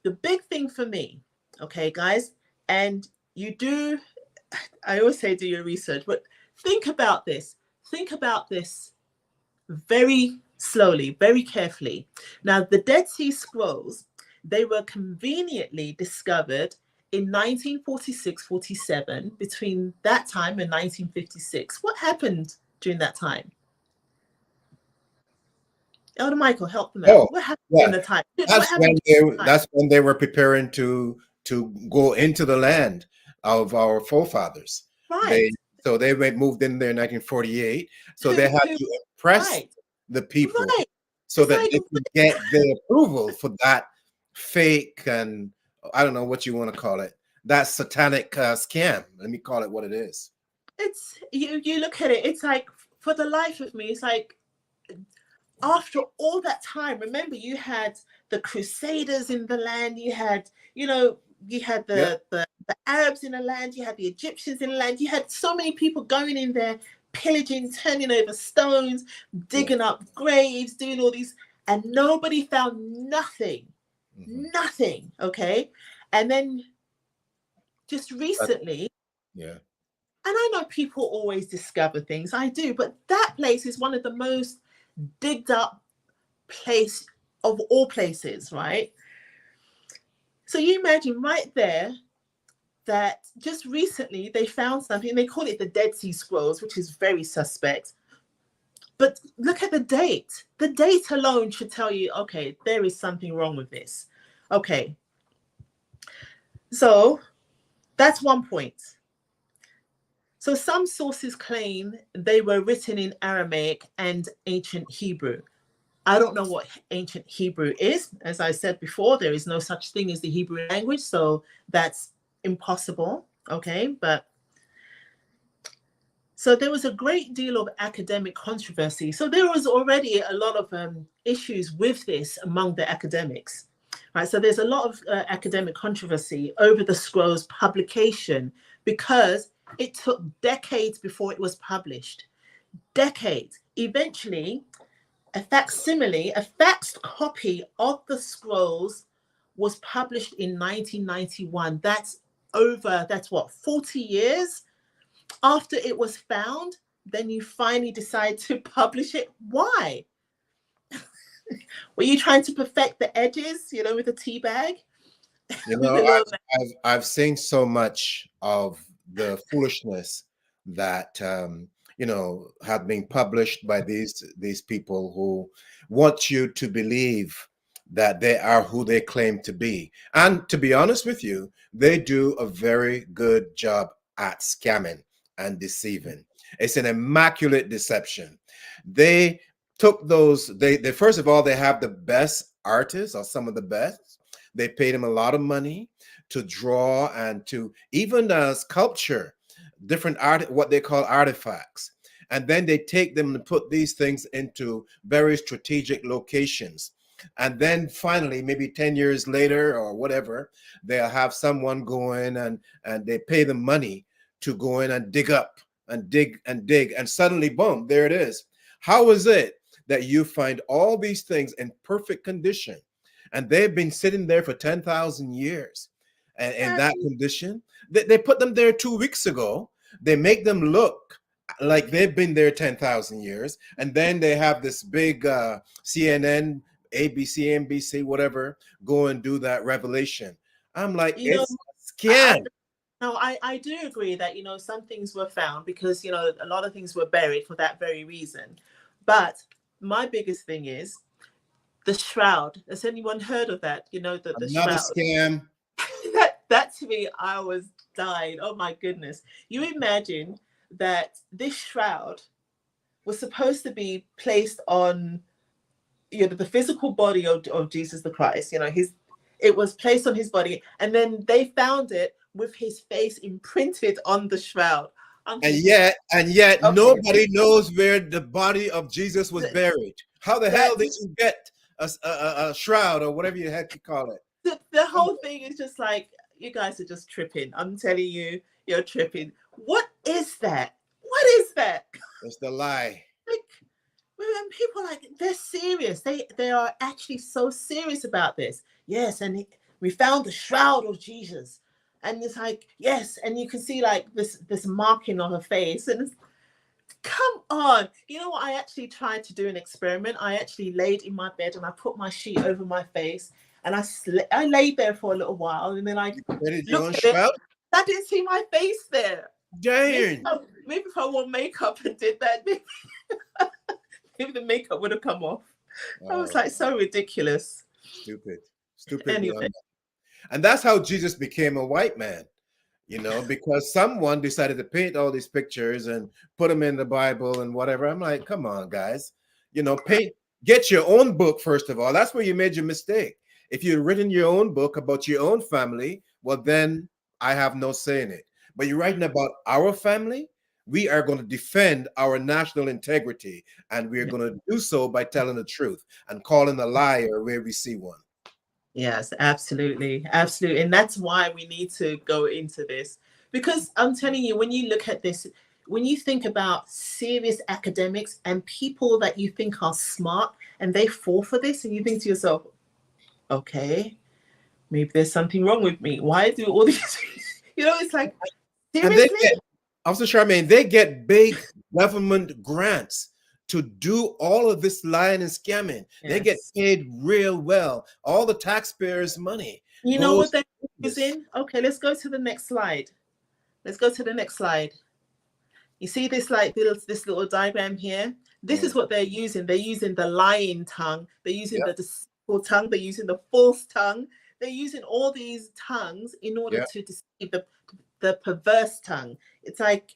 the big thing for me, okay, guys, and you do, I always say do your research, but think about this. Think about this very slowly, very carefully. Now, the Dead Sea Scrolls, they were conveniently discovered in 1946-47. Between that time and 1956, what happened during that time? Elder Michael, help them out. Oh, What happened during yeah. the time? What happened during the time? That's when they were preparing to go into the land of our forefathers. Right. They they moved in there in 1948. So they Who, had who, to impress right, the people right. so It's that like, they could get the approval for that fake, and I don't know what you want to call it. That satanic scam. Let me call it what it is. It's you look at it, it's like, for the life of me, it's like, after all that time, remember, you had the Crusaders in the land, you had, you had Yeah, the Arabs in the land, you had the Egyptians in the land, you had so many people going in there, pillaging, turning over stones, yeah. digging up graves, doing all these, and nobody found nothing. Hmm. Nothing. Okay. And then just recently, Yeah. and I know people always discover things, I do, but that place is one of the most digged up place of all places, right? So you imagine right there that just recently they found something, they call it the Dead Sea Scrolls, which is very suspect. But look at the date. The date alone should tell you, okay, there is something wrong with this. Okay, so that's one point. So some sources claim they were written in Aramaic and ancient Hebrew. I don't know what ancient Hebrew is. As I said before, there is no such thing as the Hebrew language, so that's impossible. Okay, but so there was a great deal of academic controversy. So there was already a lot of issues with this among the academics. Right, so there's a lot of academic controversy over the scroll's publication because it took decades before it was published. Decades. Eventually, a facsimile, a faxed copy of the scrolls was published in 1991. That's what, 40 years after it was found? Then you finally decide to publish it. Why? Were you trying to perfect the edges, with a tea bag? You With know, a little. I've seen so much of the foolishness that have been published by these people who want you to believe that they are who they claim to be. And to be honest with you, they do a very good job at scamming and deceiving. It's an immaculate deception. They took those, they first of all, they have the best artists or some of the best. They paid him a lot of money to draw and to even sculpture different art, what they call artifacts. And then they take them and put these things into very strategic locations. And then finally, maybe 10 years later or whatever, they'll have someone go in and they pay them money to go in and dig up and dig and dig. And suddenly, boom, there it is. How is it that you find all these things in perfect condition? And they've been sitting there for 10,000 years. And in that condition, they put them there 2 weeks ago. They make them look like they've been there 10,000 years. And then they have this big CNN, ABC, NBC, whatever, go and do that revelation. I'm like, You know, it's a I, scam. no, I do agree that, some things were found because, a lot of things were buried for that very reason. But my biggest thing is the shroud. Has anyone heard of that? The Another shroud. scam. that to me, I was dying. Oh my goodness. You imagine that this shroud was supposed to be placed on, the physical body of Jesus the Christ. It was placed on his body, and then they found it with his face imprinted on the shroud. I'm And thinking, yet okay, nobody knows where the body of Jesus was buried. How the hell that did you get a shroud or whatever you heck you call it? the whole thing is just like, you guys are just tripping. I'm telling you, you're tripping. What is that? What is that? It's the lie. Like, when people are like, they're serious. They are actually so serious about this. Yes, and we found the shroud of Jesus, and it's like, yes, and you can see like this marking on her face, and it's, come on. You know what? I actually tried to do an experiment. I actually laid in my bed and I put my sheet over my face, and I laid there for a little while, and then I Where did your own looked at it. shroud? I didn't see my face there. Darn. Maybe if I wore makeup and did that, maybe the makeup would have come off. I was Oh, like, so ridiculous. stupid. Stupid Anyway, beyond that. And that's how Jesus became a white man, because someone decided to paint all these pictures and put them in the Bible and whatever. I'm like, come on, guys. Paint, get your own book, first of all. That's where you made your mistake. If you've written your own book about your own family, well, then I have no say in it. But you're writing about our family, we are going to defend our national integrity, and we're Yeah. going to do so by telling the truth and calling a liar where we see one. Yes, absolutely. Absolutely. And that's why we need to go into this. Because I'm telling you, when you look at this, when you think about serious academics and people that you think are smart and they fall for this, and you think to yourself, okay, maybe there's something wrong with me. Why do all these, it's like, And they seriously? get, Officer Charmaine, they get big government grants to do all of this lying and scamming. They get Yes. paid real well. All the taxpayers' money You know what goes they're to this. using? Okay, let's go to the next slide. Let's go to the next slide. You see this like this little diagram here? This is Mm. what they're using. They're using the lying tongue. They're using Yeah, the deceitful tongue. They're using the false tongue. They're using all these tongues in order yeah, to deceive the perverse tongue. It's like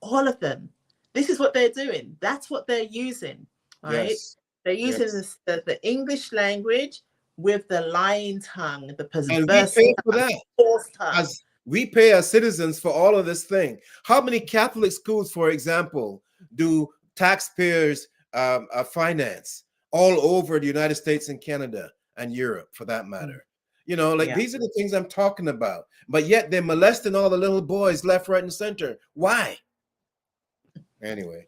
all of them. This is what they're doing. That's what they're using, right? yes, They're using yes. the English language with the lying tongue, the And we perverse pay for tongue, that. false tongue. As we pay as citizens for all of this thing. How many Catholic schools, for example, do taxpayers finance all over the United States and Canada and Europe, for that matter? You know, like Yeah. these are the things I'm talking about. But yet they're molesting all the little boys left, right, and center. Why? Anyway,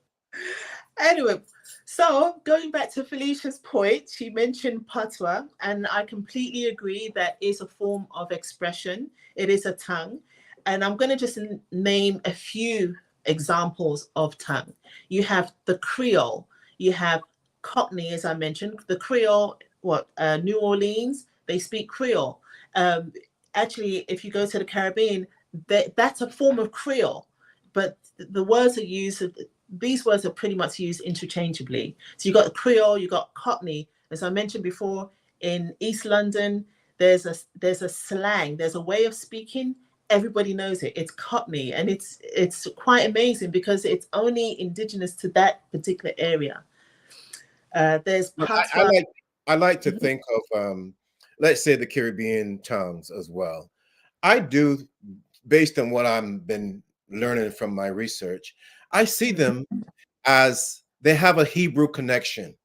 Anyway, so going back to Felicia's point, she mentioned patois, and I completely agree that is a form of expression. It is a tongue. And I'm going to just name a few examples of tongue. You have the Creole, you have Cockney, as I mentioned, the Creole, New Orleans, they speak Creole. Um, Actually, if you go to the Caribbean, that's a form of Creole, but the words are used, these words are pretty much used interchangeably. So you've got Creole, you've got Cockney. As I mentioned before, in East London, there's a slang, there's a way of speaking. Everybody knows it. It's Cockney, and it's quite amazing because it's only indigenous to that particular area. There's but patois. I like to Mhm. think of let's say the Caribbean tongues as well. I do, based on what I've been learning from my research, I see them as they have a Hebrew connection,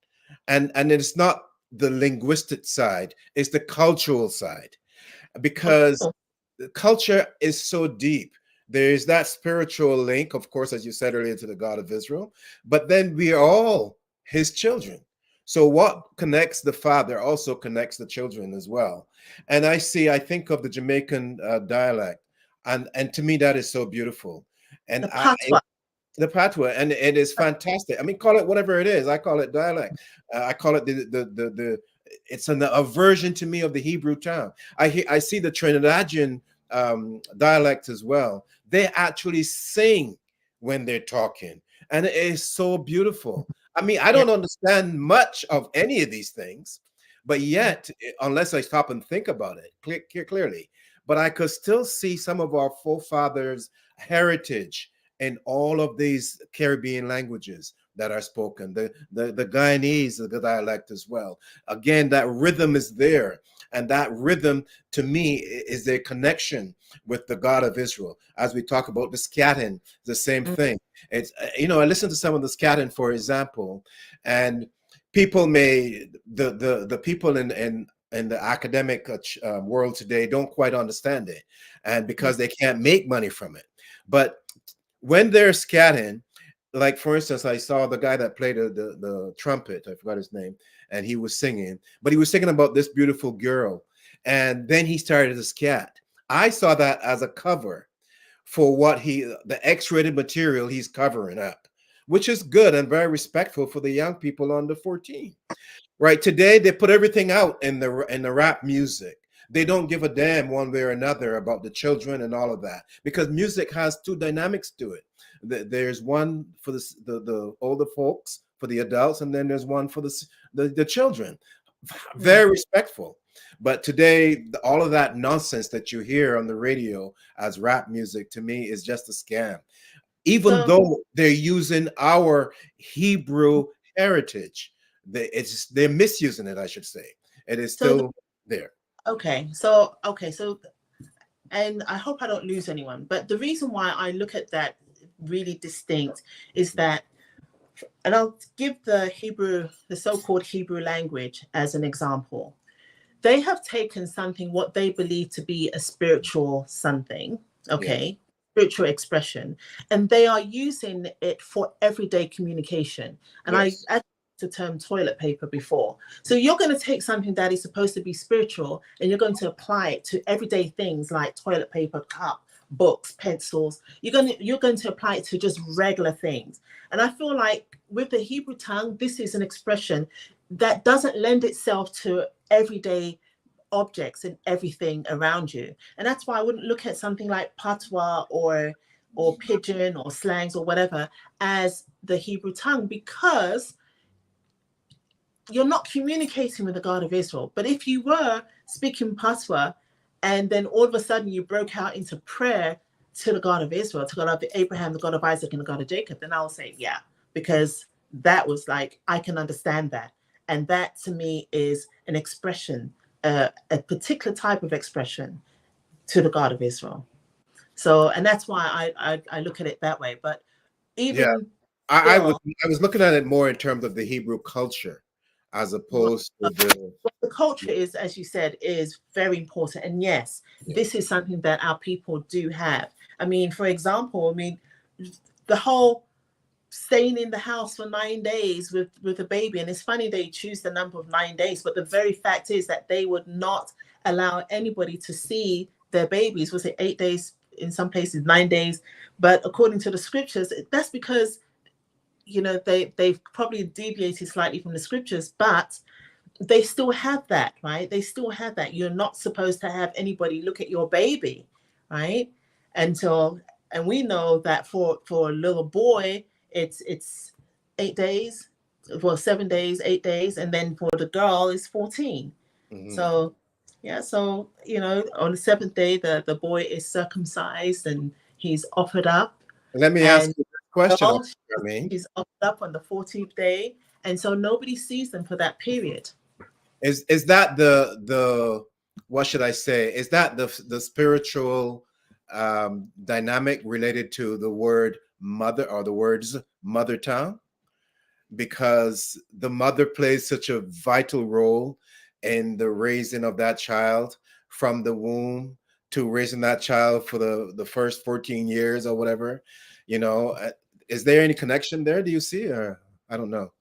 and it's not the linguistic side; it's the cultural side, Of because course, the culture is so deep. There is that spiritual link, of course, as you said earlier, to the God of Israel, but then we are all His children. So what connects the Father also connects the children as well. And I think of the Jamaican dialect, and to me that is so beautiful. And the patois. the patois, and it is fantastic. I mean, call it whatever it is. I call it dialect. I call it the it's an aversion to me of the Hebrew tongue. I see the Trinidadian dialect as well. They actually sing when they're talking, and it is so beautiful. I mean, I Yeah. don't understand much of any of these things, but yet, unless I stop and think about it clearly, but I could still see some of our forefathers' heritage in all of these Caribbean languages that are spoken. The Guyanese, the dialect as well. Again, that rhythm is there. And that rhythm, to me, is their connection with the God of Israel. As we talk about the scatting, the same Mm. thing. It's, I listen to some of the scatting, for example, and people may, the people in the academic world today don't quite understand it, and because they can't make money from it. But when they're scatting, like for instance, I saw the guy that played the trumpet, I forgot his name, and he was singing, but he was singing about this beautiful girl, and then he started to scat. I saw that as a cover for the X-rated material he's covering up, which is good and very respectful for the young people under 14. Right, today they put everything out in the rap music. They don't give a damn one way or another about the children and all of that, because music has two dynamics to it. There's one for the older folks, for the adults, and then there's one for the children. Mm. Very respectful. But today, all of that nonsense that you hear on the radio as rap music, to me, is just a scam, even So though they're using our Hebrew heritage. They're misusing it, I should say. It is so the still. there. Okay, so and I hope I don't lose anyone, but the reason why I look at that really distinct is that, and I'll give the so-called Hebrew language as an example. They have taken something what they believe to be a spiritual something, Yeah. okay, spiritual expression, and they are using it for everyday communication. And I Yes. actually used the term toilet paper before. So you're going to take something that is supposed to be spiritual and you're going to apply it to everyday things like toilet paper, cup, books, pencils. You're going to apply it to just regular things. And I feel like with the Hebrew tongue, this is an expression that doesn't lend itself to everyday objects and everything around you. And that's why I wouldn't look at something like patois or pidgin or slangs or whatever as the Hebrew tongue, because you're not communicating with the God of Israel. But if you were speaking patois and then all of a sudden you broke out into prayer to the God of Israel, to God of Abraham, the God of Isaac, and the God of Jacob, then I'll say, yeah, because that was like, I can understand that. And that to me is an expression, a particular type of expression to the God of Israel. So, and that's why I look at it that way. But Yeah. even I was still, I was looking at it more in terms of the Hebrew culture as opposed to the the culture is, as you said, is very important. And yes, yeah. this is something that our people do have. I mean, for example, I mean, the whole staying in the house for 9 days with a baby. And it's funny they choose the number of 9 days, but the very fact is that they would not allow anybody to see their babies. Was it 8 days? In some places, 9 days. But according to the scriptures, that's because, they've probably deviated slightly from the scriptures, but they still have that, right? They still have that. You're not supposed to have anybody look at your baby, right? Until, and we know that for a little boy, it's 8 days, well, 7 days, 8 days, and then for the girl it's 14. Mhm. So yeah, so on the seventh day, the boy is circumcised and he's offered up, Let me ask and you this question, girl, I mean, she's offered up on the 14th day, and so nobody sees them for that period. is that the what should I say? Is that the spiritual dynamic related to the word mother or the words mother tongue? Because the mother plays such a vital role in the raising of that child from the womb to raising that child for the first 14 years or whatever, you know. Is there any connection there, do you see, or I don't know?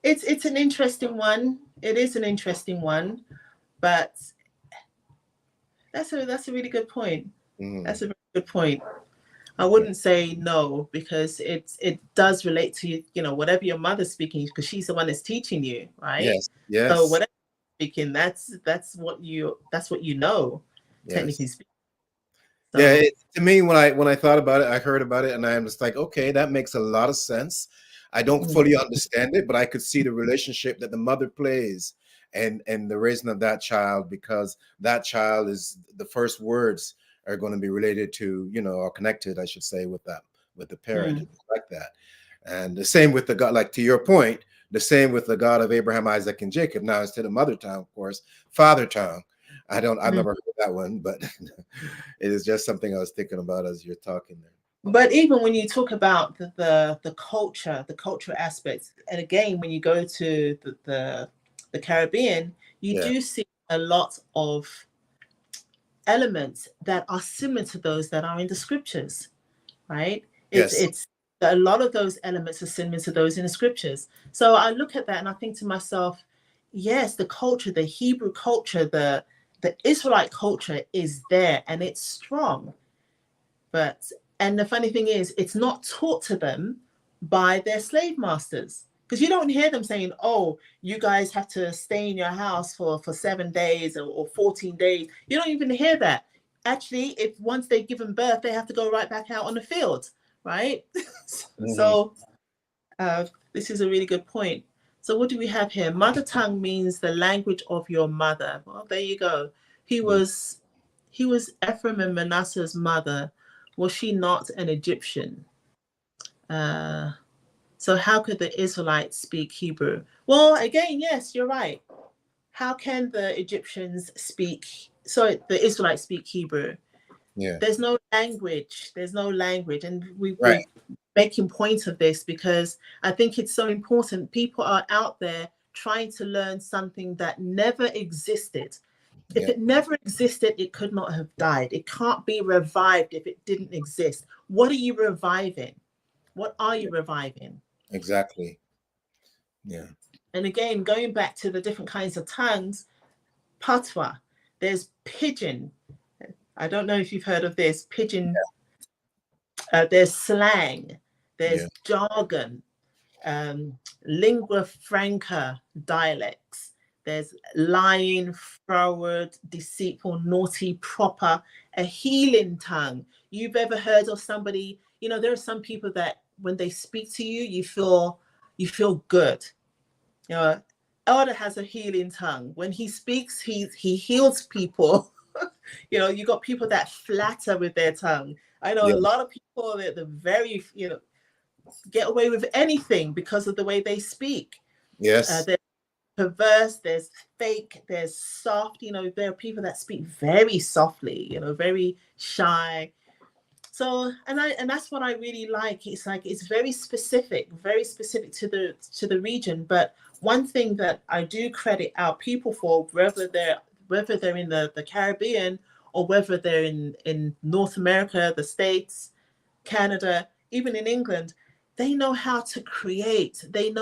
It's an interesting one. It is an interesting one, but that's a really good point. Mhm. That's a very good point. I wouldn't say no, because it does relate to whatever your mother's speaking, because she's the one that's teaching you, right? Yes, So yes, whatever you're speaking, that's what you know, yes. technically speaking. Yeah, So to me, when I thought about it, I heard about it, and I'm just like, okay, that makes a lot of sense. I don't mm, fully understand it, but I could see the relationship that the mother plays and the raising of that child, because that child is the first words are going to be related to, or connected, I should say, with the parent mm, and things like that. And the same with the God, like to your point, the same with the God of Abraham, Isaac, and Jacob. Now, instead of mother tongue, of course, father tongue. I've mm. never heard that one, but it is just something I was thinking about as you're talking there. But even when you talk about the culture, the cultural aspects, and again, when you go to the Caribbean, you Yeah. do see a lot of elements that are similar to those that are in the scriptures, right? Yes. It's a lot of those elements are similar to those in the scriptures. So I look at that and I think to myself, yes, the culture, the Hebrew culture, the Israelite culture is there and it's strong. But and the funny thing is, it's not taught to them by their slave masters. Because you don't hear them saying, "Oh, you guys have to stay in your house for 7 days or 14 days." You don't even hear that. Actually, if once they've given birth, they have to go right back out on the field, right? Mhm. So this is a really good point. So what do we have here? Mother tongue means the language of your mother. Well, there you go. He Mhm. was he was Ephraim and Manasseh's mother. Was she not an Egyptian? Uh, so how could the Israelites speak Hebrew? Well, again, yes, you're right. how can the Egyptians speak, so the Israelites speak Hebrew? Yeah. There's no language. There's no language. And Right. we're making point of this because I think it's so important. People are out there trying to learn something that never existed. If Yeah. it never existed, it could not have died. It can't be revived if it didn't exist. What are you reviving? What are you reviving? Exactly. Yeah. And again, going back to the different kinds of tongues, patois, there's pidgin. I don't know if you've heard of this. Pidgin, there's slang, Yeah. there's jargon, lingua franca dialects. There's lying, forward, deceitful, naughty, proper, a healing tongue. You've ever heard of somebody, there are some people that when they speak to you, you feel good. Elder has a healing tongue. When he speaks, he heals people. You got people that flatter with their tongue. I know Yeah. a lot of people that are very, get away with anything because of the way they speak. Yes. There's perverse, there's fake, there's soft. There are people that speak very softly, very shy. So, and that's what I really like. It's like it's very specific to the region. But one thing that I do credit our people for, whether they're in the Caribbean or whether they're in North America, the States, Canada, even in England, they know how to create. They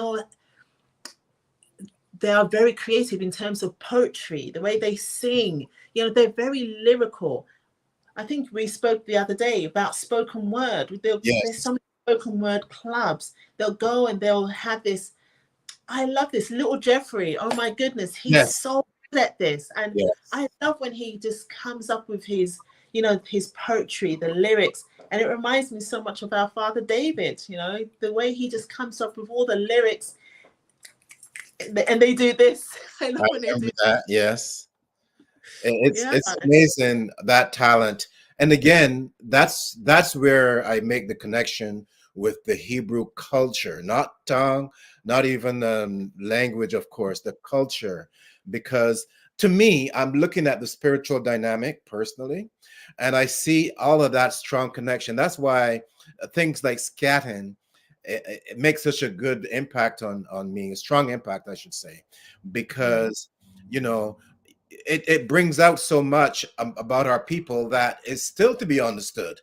are very creative in terms of poetry, the way they sing. They're very lyrical. I think we spoke the other day about spoken word. There's Yes. some spoken word clubs. They'll go and they'll have this. I love this little Jeffrey. Oh my goodness, he's Yes. so good at this. And Yes. I love when he just comes up with his poetry, the lyrics. And it reminds me so much of our father David, the way he just comes up with all the lyrics. And they do this. I love I when they do. remember that. Yes. It's Yeah. it's amazing, that talent. And again, that's where I make the connection with the Hebrew culture, not tongue, not even language, of course, the culture. Because to me, I'm looking at the spiritual dynamic personally, and I see all of that strong connection. That's why things like scatting, it makes such a good impact on me, a strong impact, I should say, because you know it brings out so much about our people that is still to be understood,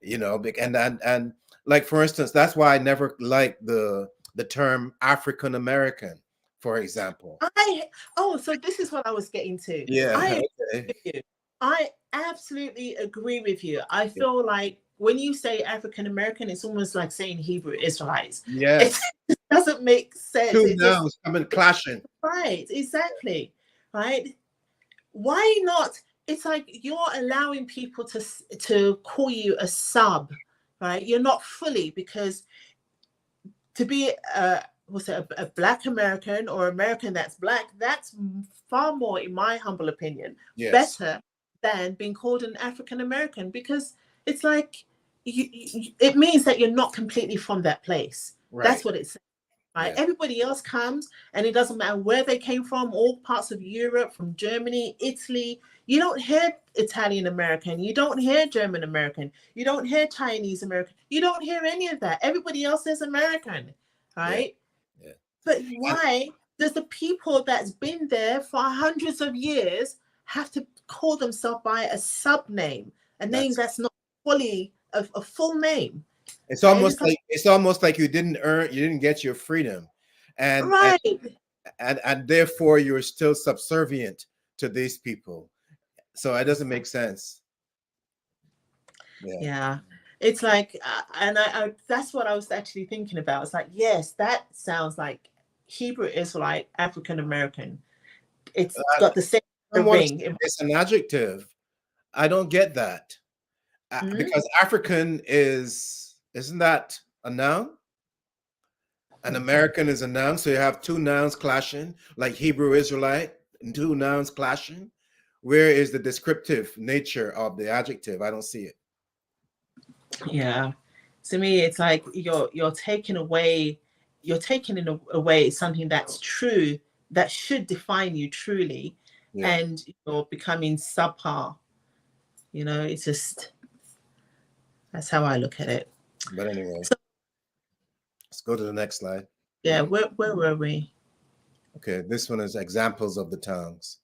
and like, for instance, that's why I never liked the term African American, for example. So this is what I was getting to. Yeah. I Okay. agree with you. I absolutely agree with you. I Yeah. feel like when you say African American, it's almost like saying Hebrew Israelites. It Yes. doesn't make sense. Two It just nouns coming clashing. right, exactly. Right. Why not? It's like you're allowing people to call you a sub, right? You're not fully, because to be a Black American or American that's Black, that's far more, in my humble opinion, Yes. better than being called an African American, because it's like it means that you're not completely from that place. That's Right. what it's. Right? Yeah. Everybody else comes, and it doesn't matter where they came from, all parts of Europe, from Germany, Italy. You don't hear Italian American, you don't hear German American, you don't hear Chinese American, you don't hear any of that. Everybody else is American, Yeah. right? Yeah. But And why does the people that's been there for hundreds of years have to call themselves by a sub name, a name that's that's not fully a full name? it's Right? almost It's like, like you didn't get your freedom, and and right. and therefore you're still subservient to these people. So it doesn't make sense. Yeah. Yeah, it's like, and that's what I was actually thinking about. It's like, yes, that sounds like Hebrew Israelite, African American. It's I got the same don't want to ring. say it's an adjective. I don't get that. Mhm. Because African isn't that a noun? An American is a noun, so you have two nouns clashing, like Hebrew Israelite, and two nouns clashing. Where is the descriptive nature of the adjective? I don't see it. Yeah, to me, it's like you're taking away, away something that's true that should define you truly, Yeah. and you're becoming subpar. It's just, that's how I look at it. But anyway, So let's go to the next slide. yeah, where were we? Okay, this one is examples of the tongues.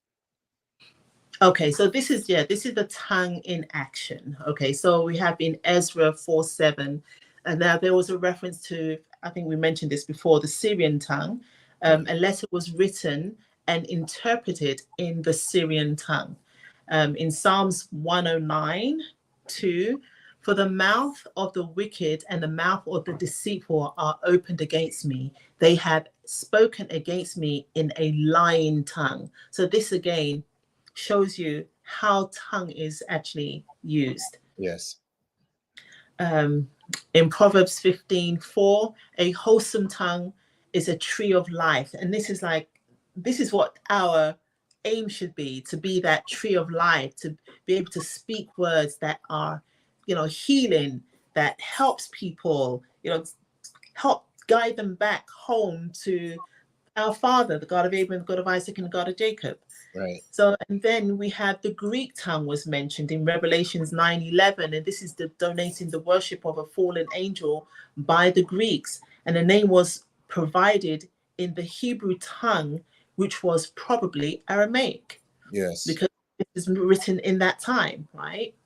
Okay, so this is the tongue in action. Okay, so we have in Ezra 4:7, and now there was a reference to, I think we mentioned this before, the Syrian tongue. A letter was written and interpreted in the Syrian tongue. In Psalms 109:2, for the mouth of the wicked and the mouth of the deceitful are opened against me. They have spoken against me in a lying tongue. So this again shows you how tongue is actually used. Yes. In Proverbs 15:4, a wholesome tongue is a tree of life. And this is what our aim should be, to be that tree of life, to be able to speak words that are, healing, that helps people, help guide them back home to our Father, the God of Abraham, the God of Isaac, and the God of Jacob. Right. So, and then we have the Greek tongue was mentioned in Revelations 9:11, and this is the donating the worship of a fallen angel by the Greeks. And the name was provided in the Hebrew tongue, which was probably Aramaic, Yes. because it is written in that time, right?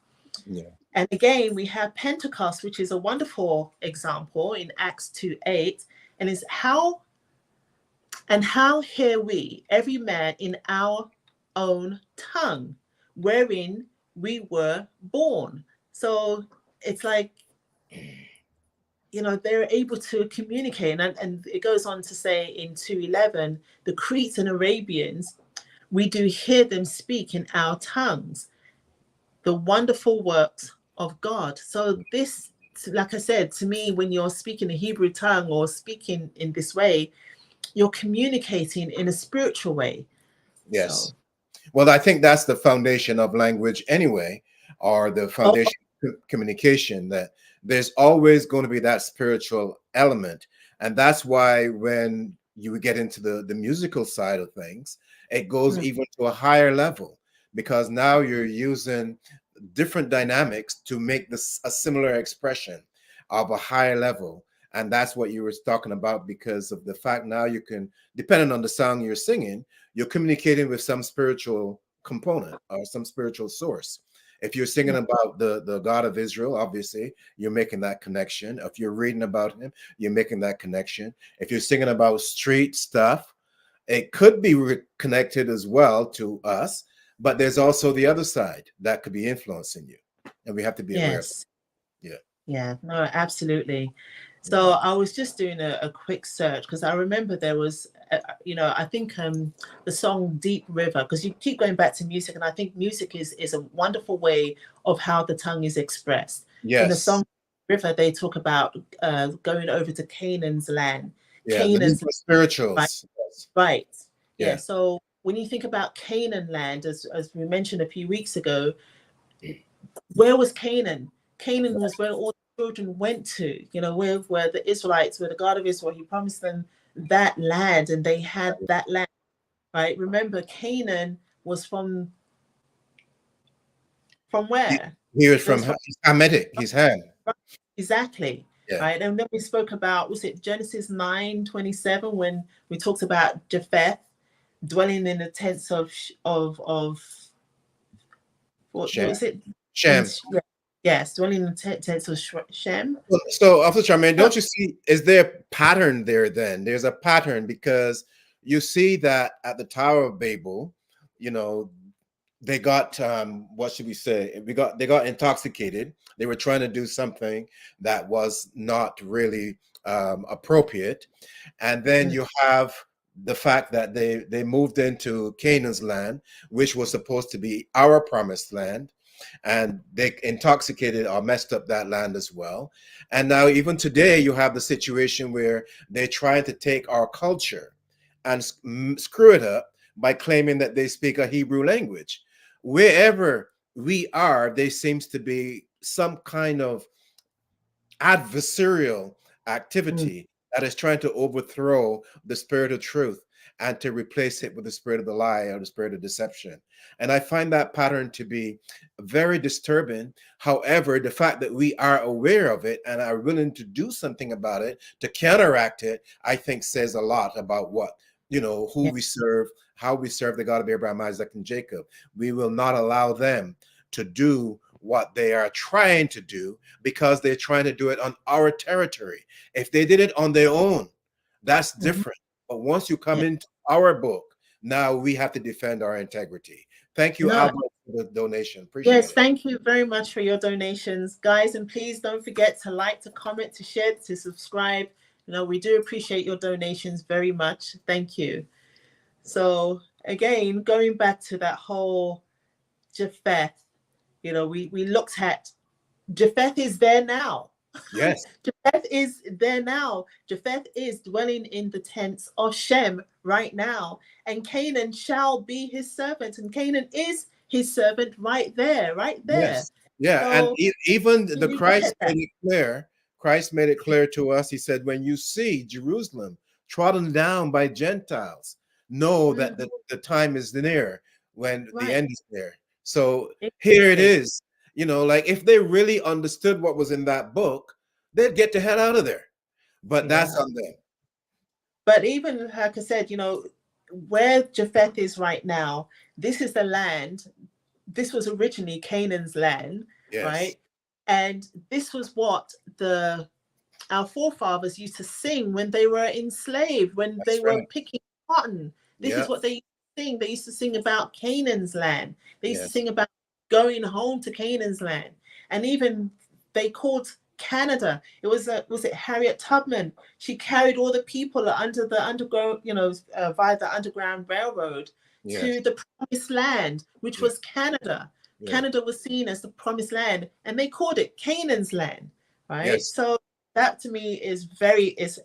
Yeah. And again, we have Pentecost, which is a wonderful example in Acts 2:8, and is how hear we every man in our own tongue, wherein we were born. So it's like, they're able to communicate. And it goes on to say in 2:11, the Cretes and Arabians, we do hear them speak in our tongues, the wonderful works of God. So this, like I said, to me, when you're speaking the Hebrew tongue or speaking in this way, you're communicating in a spiritual way. Yes. So, Well, I think that's the foundation of language anyway, or the oh, foundation of communication, that there's always going to be that spiritual element. And that's why when you get into the musical side of things, it goes mm, even to a higher level, because now you're using different dynamics to make this a similar expression of a higher level. And that's what you were talking about, because of the fact now you can, depending on the song you're singing, you're communicating with some spiritual component or some spiritual source. If you're singing about the God of Israel, obviously you're making that connection. If you're reading about him, you're making that connection. If you're singing about street stuff, it could be connected as well to us, but there's also the other side that could be influencing you, and we have to be aware of yes. it. Yeah. Yeah, no, absolutely. So Mhm. I was just doing a quick search because I remember there was, I think the song Deep River, because you keep going back to music, and I think music is a wonderful way of how the tongue is expressed. In the Yes. song River, they talk about going over to Canaan's land. Yeah. These Canaan's are right, spirituals. Yes. right. Yeah. Yeah. So when you think about Canaan land, as we mentioned a few weeks ago, where was Canaan? Canaan was where all the children went to, where the Israelites, where the God of Israel, he promised them that land, and they had that land, right? Remember, Canaan was from He, where? he was It from was from, he's Hamitic, he's Ham. exactly, Yeah. right? And then we spoke about, was it Genesis 9:27, when we talked about Japheth dwelling in the tents of what Shem. is it? In Shem. yes, dwelling in the tents of Shem. So, Officer Charmaine, don't you see, is there a pattern there then? There's a pattern, because you see that at the Tower of Babel, you know, they got what should we say? They got intoxicated. They were trying to do something that was not really appropriate. And then Mm, you have the fact that they moved into Canaan's land, which was supposed to be our promised land, and they intoxicated or messed up that land as well. And now even today you have the situation where they're trying to take our culture and screw it up by claiming that they speak a Hebrew language. Wherever we are, there seems to be some kind of adversarial mm, activity that is trying to overthrow the spirit of truth. and to replace it with the spirit of the lie or the spirit of deception. And I find that pattern to be very disturbing. However, the fact that we are aware of it and are willing to do something about it to counteract it, I think says a lot about what, who Yeah. we serve, how we serve the God of Abraham, Isaac, and Jacob. We will not allow them to do what they are trying to do because they're trying to do it on our territory. If they did it on their own, that's Mhm. different. But once you come Yeah. into our book, now we have to defend our integrity. Thank you, No. Albert, for the donation. Appreciate Yes, it. thank you very much for your donations, guys. And please don't forget to like, to comment, to share, to subscribe. We do appreciate your donations very much. Thank you. So again, going back to that whole Japheth, we looked at Japheth is there now. Yes, Japheth is there now. Japheth is dwelling in the tents of Shem right now. And Canaan shall be his servant. And Canaan is his servant right there, right there. yes, yeah. And So even when the you look Christ at that, made it clear. Christ made it clear to us. He said, when you see Jerusalem trodden down by Gentiles, know that mhm, the time is near when the right, end is near. So here it exactly. is. Like if they really understood what was in that book, they'd get the hell out of there. But that's Yeah. on them. But even like I said, where Japheth is right now, this is the land. This was originally Canaan's land, Yes, right? And this was what the our forefathers used to sing when they were enslaved, when they that's were right. picking cotton. This Yeah, is what they used to sing. They used to sing about Canaan's land. They used to yes, sing about going home to Canaan's land. And even they called Canada. Was it Harriet Tubman? She carried all the people under the underground, via the Underground Railroad to yes, the promised land, which yeah, was Canada. yeah, Canada was seen as the promised land, and they called it Canaan's land, right? yes, So that to me is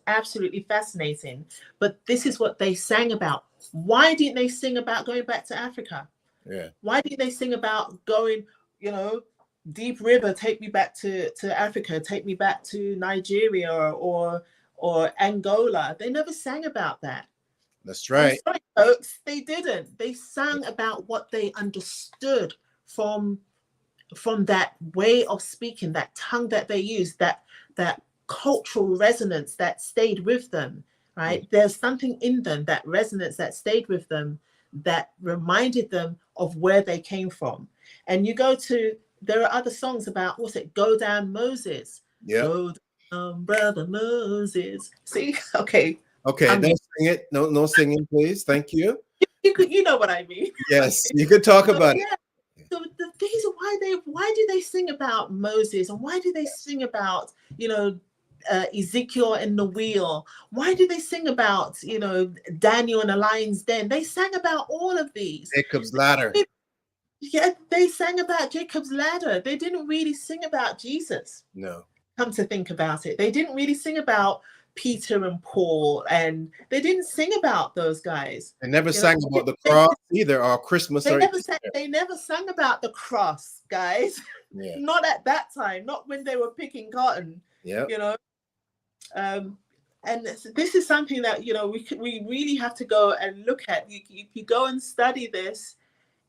absolutely fascinating. But this is what they sang about. Why didn't they sing about going back to Africa? yeah. Why didn't they sing about going, deep river, take me back to Africa, take me back to Nigeria or Angola? They never sang about that. That's I'm right. sorry, folks, they didn't. They sang about what they understood from that way of speaking, that tongue that they used, that cultural resonance that stayed with them, Yeah, right? There's something in them, that resonance that stayed with them, that reminded them of where they came from. And there are other songs about, what's it, Go Down Moses, yeah. Go Down Brother Moses. See, okay, Okay, I'm no being, singing, no singing, please. Thank you. you know what I mean. Yes, you could talk So about it. yeah, so the things of why do they sing about Moses, and why do they sing about Ezekiel and the wheel? Why do they sing about Daniel and the lion's den? They sang about all of these. Jacob's ladder. Yeah, they sang about Jacob's ladder. They didn't really sing about Jesus. No, Come to think about it, they didn't really sing about Peter and Paul, and they didn't sing about those guys. they never You know, sang about the they, cross either, or Christmas, they or never sang. Easter. They never sang about the cross, guys. Yeah, Not at that time. Not when they were picking cotton. yeah. You know. Um, and this is something that we really have to go and look at. You go and study this.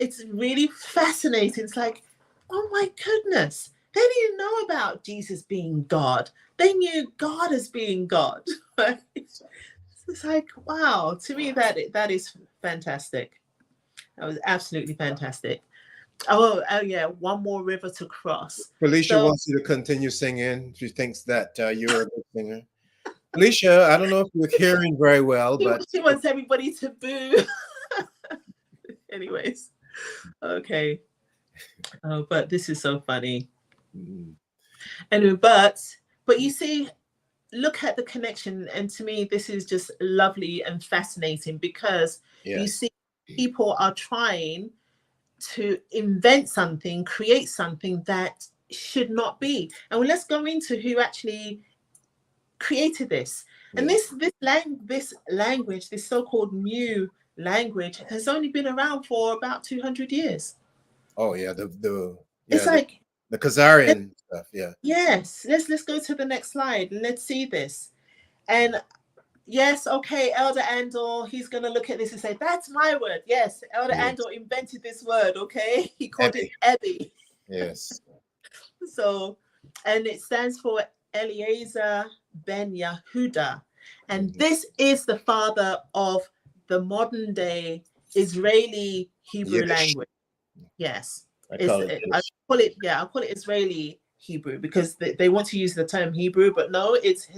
It's really fascinating. It's like, oh my goodness, they didn't know about Jesus being God. They knew God as being God. It's like, wow. To me, that is fantastic. That was absolutely fantastic. Oh yeah, one more river to cross. Felicia So wants you to continue singing. She thinks that you're a good singer. Felicia, I don't know if you're hearing very well, but she wants everybody to boo. Anyways, okay. Oh, but this is so funny. mm, Anyway, but you see, look at the connection, and to me, this is just lovely and fascinating because you yes, see, people are trying to invent something, create something that should not be. And let's go into who actually created this. And yeah. this language, this so-called new language, has only been around for about 200 years. Oh yeah, the It's yeah like, the Khazarian stuff. Yeah, yes, let's go to the next slide and let's see this. And Yes, okay, Elder Andor, he's going to look at this and say, that's my word. Yes, Elder Yes. Andor invented this word, okay? He called it Ebby. Ebby. Yes. So, and it stands for Eliezer ben Yehuda. And this is the father of the modern day Israeli Hebrew Yiddish. language. Yes. I call it I Yiddish. call it, yeah, I'll call it Israeli Hebrew because they want to use the term Hebrew, but no, it's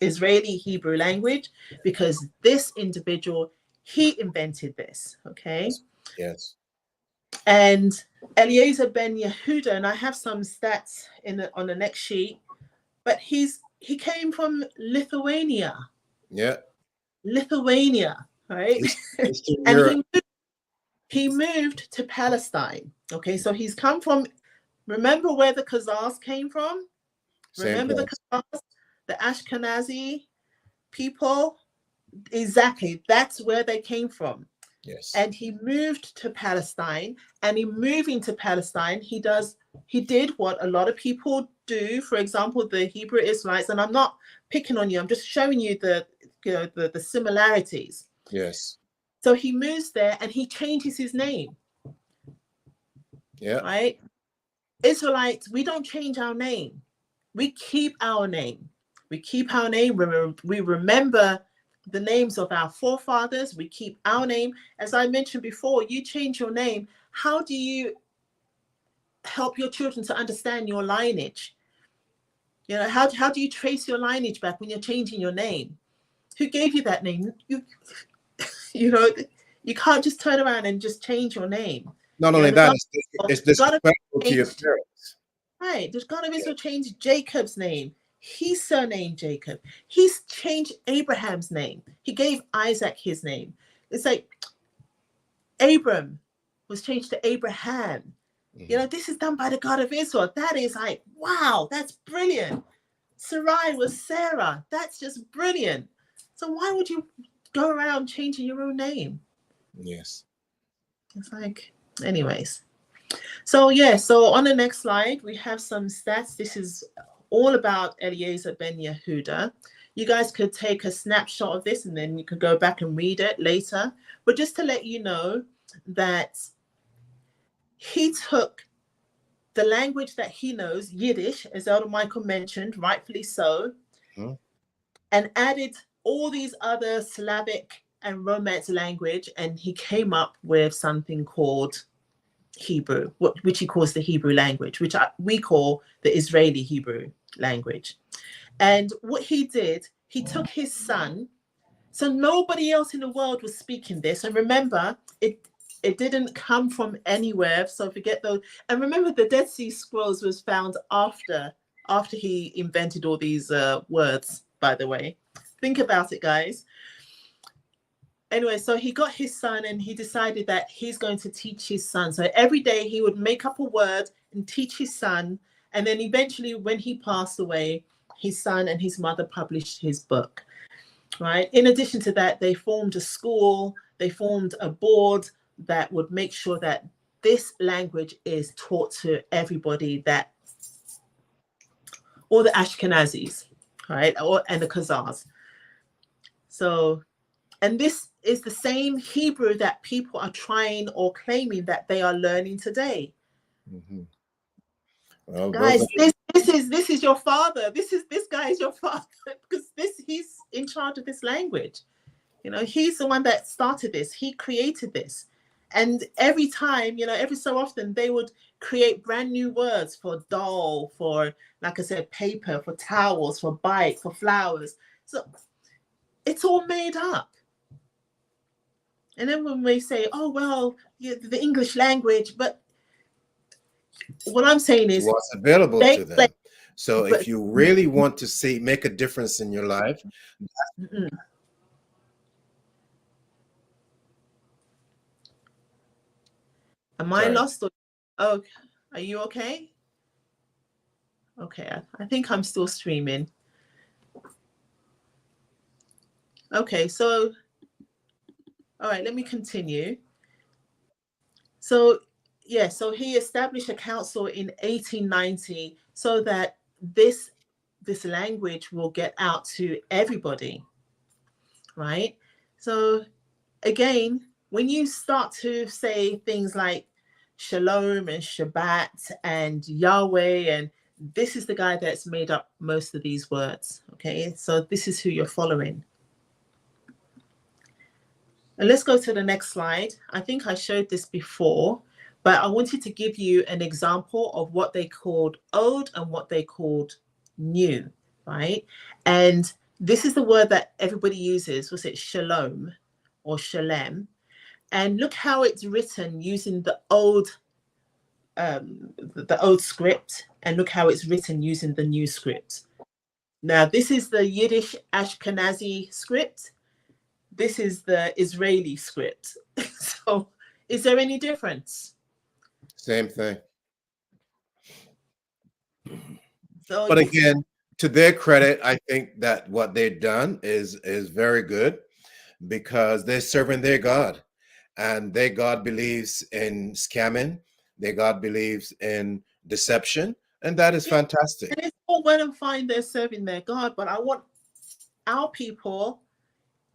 Israeli Hebrew language because this individual, he invented this, okay? Yes. Yes. And Eliezer ben Yehuda, and I have some stats on the next sheet, but he came from Lithuania. Yeah. Lithuania, right? Eastern And Europe. he moved to Palestine. Okay, so he's come from, remember where the Khazars came from? Same Remember the place. Khazars, the Ashkenazi people? Exactly, that's where they came from. Yes. And he moved to Palestine, and in moving to Palestine, he did what a lot of people do. For example, the Hebrew Israelites, and I'm not picking on you, I'm just showing you the similarities. Yes. So he moves there and he changes his name. Yeah. Right? Israelites, we don't change our name. We keep our name. We keep our name. We remember the names of our forefathers. We keep our name. As I mentioned before, you change your name. How do you help your children to understand your lineage? You know, how do you trace your lineage back when you're changing your name? Who gave you that name? You know, you can't just turn around and just change your name. Not You know, only that, it's the God of disrespectful to your changed, parents. right? The God of Israel changed Jacob's name. He surnamed Jacob. He's changed Abraham's name. He gave Isaac his name. It's like Abram was changed to Abraham. You know, this is done by the God of Israel. That is like, wow, that's brilliant. Sarai was Sarah. That's just brilliant. So why would you go around changing your own name? Yes. It's like, anyways. So yeah, so on the next slide, we have some stats. This is all about Eliezer ben Yehuda. You guys could take a snapshot of this and then you could go back and read it later. But just to let you know that he took the language that he knows, Yiddish, as Elder Michael mentioned, rightfully so, and added all these other Slavic and Romance language, and he came up with something called Hebrew, which he calls the Hebrew language, which we call the Israeli Hebrew language. And what he did, he took his son, so nobody else in the world was speaking this. And remember, it didn't come from anywhere. So forget those. And remember, the Dead Sea Scrolls was found after he invented all these words, by the way. Think about it, guys. Anyway, so he got his son and he decided that he's going to teach his son. So every day he would make up a word and teach his son. And then eventually when he passed away, his son and his mother published his book, right? In addition to that, they formed a school, they formed a board that would make sure that this language is taught to everybody, that all the Ashkenazis, right? And the Khazars. So, and this is the same Hebrew that people are trying or claiming that they are learning today. Well, guys, this is your father. This guy is your father because he's in charge of this language. You know, he's the one that started this. He created this. And every time, you know, every so often they would create brand new words for doll, for, like I said, paper, for towels, for bike, for flowers. So it's all made up. And then when we say, oh, well, the English language, but what I'm saying is what's available to them. So if you really want to make a difference in your life. Am I lost? Oh, are you okay? Okay, I think I'm still streaming. Okay, so, all right, let me continue. So, yeah, so he established a council in 1890 so that this language will get out to everybody. right? So again, when you start to say things like Shalom and Shabbat and Yahweh, and this is the guy that's made up most of these words, okay? So this is who you're following. And let's go to the next slide. I think I showed this before, but I wanted to give you an example of what they called old and what they called new, right? And this is the word that everybody uses. Was it shalom or shalem? And look how it's written using the old script, and look how it's written using the new script. Now, this is the Yiddish Ashkenazi script. This is the Israeli script. So is there any difference? Same thing. So But again, to their credit, I think that what they've done is very good, because they're serving their God, and their God believes in scamming. Their God believes in deception, and that is fantastic. and it's all well and fine they're serving their God, but I want our people,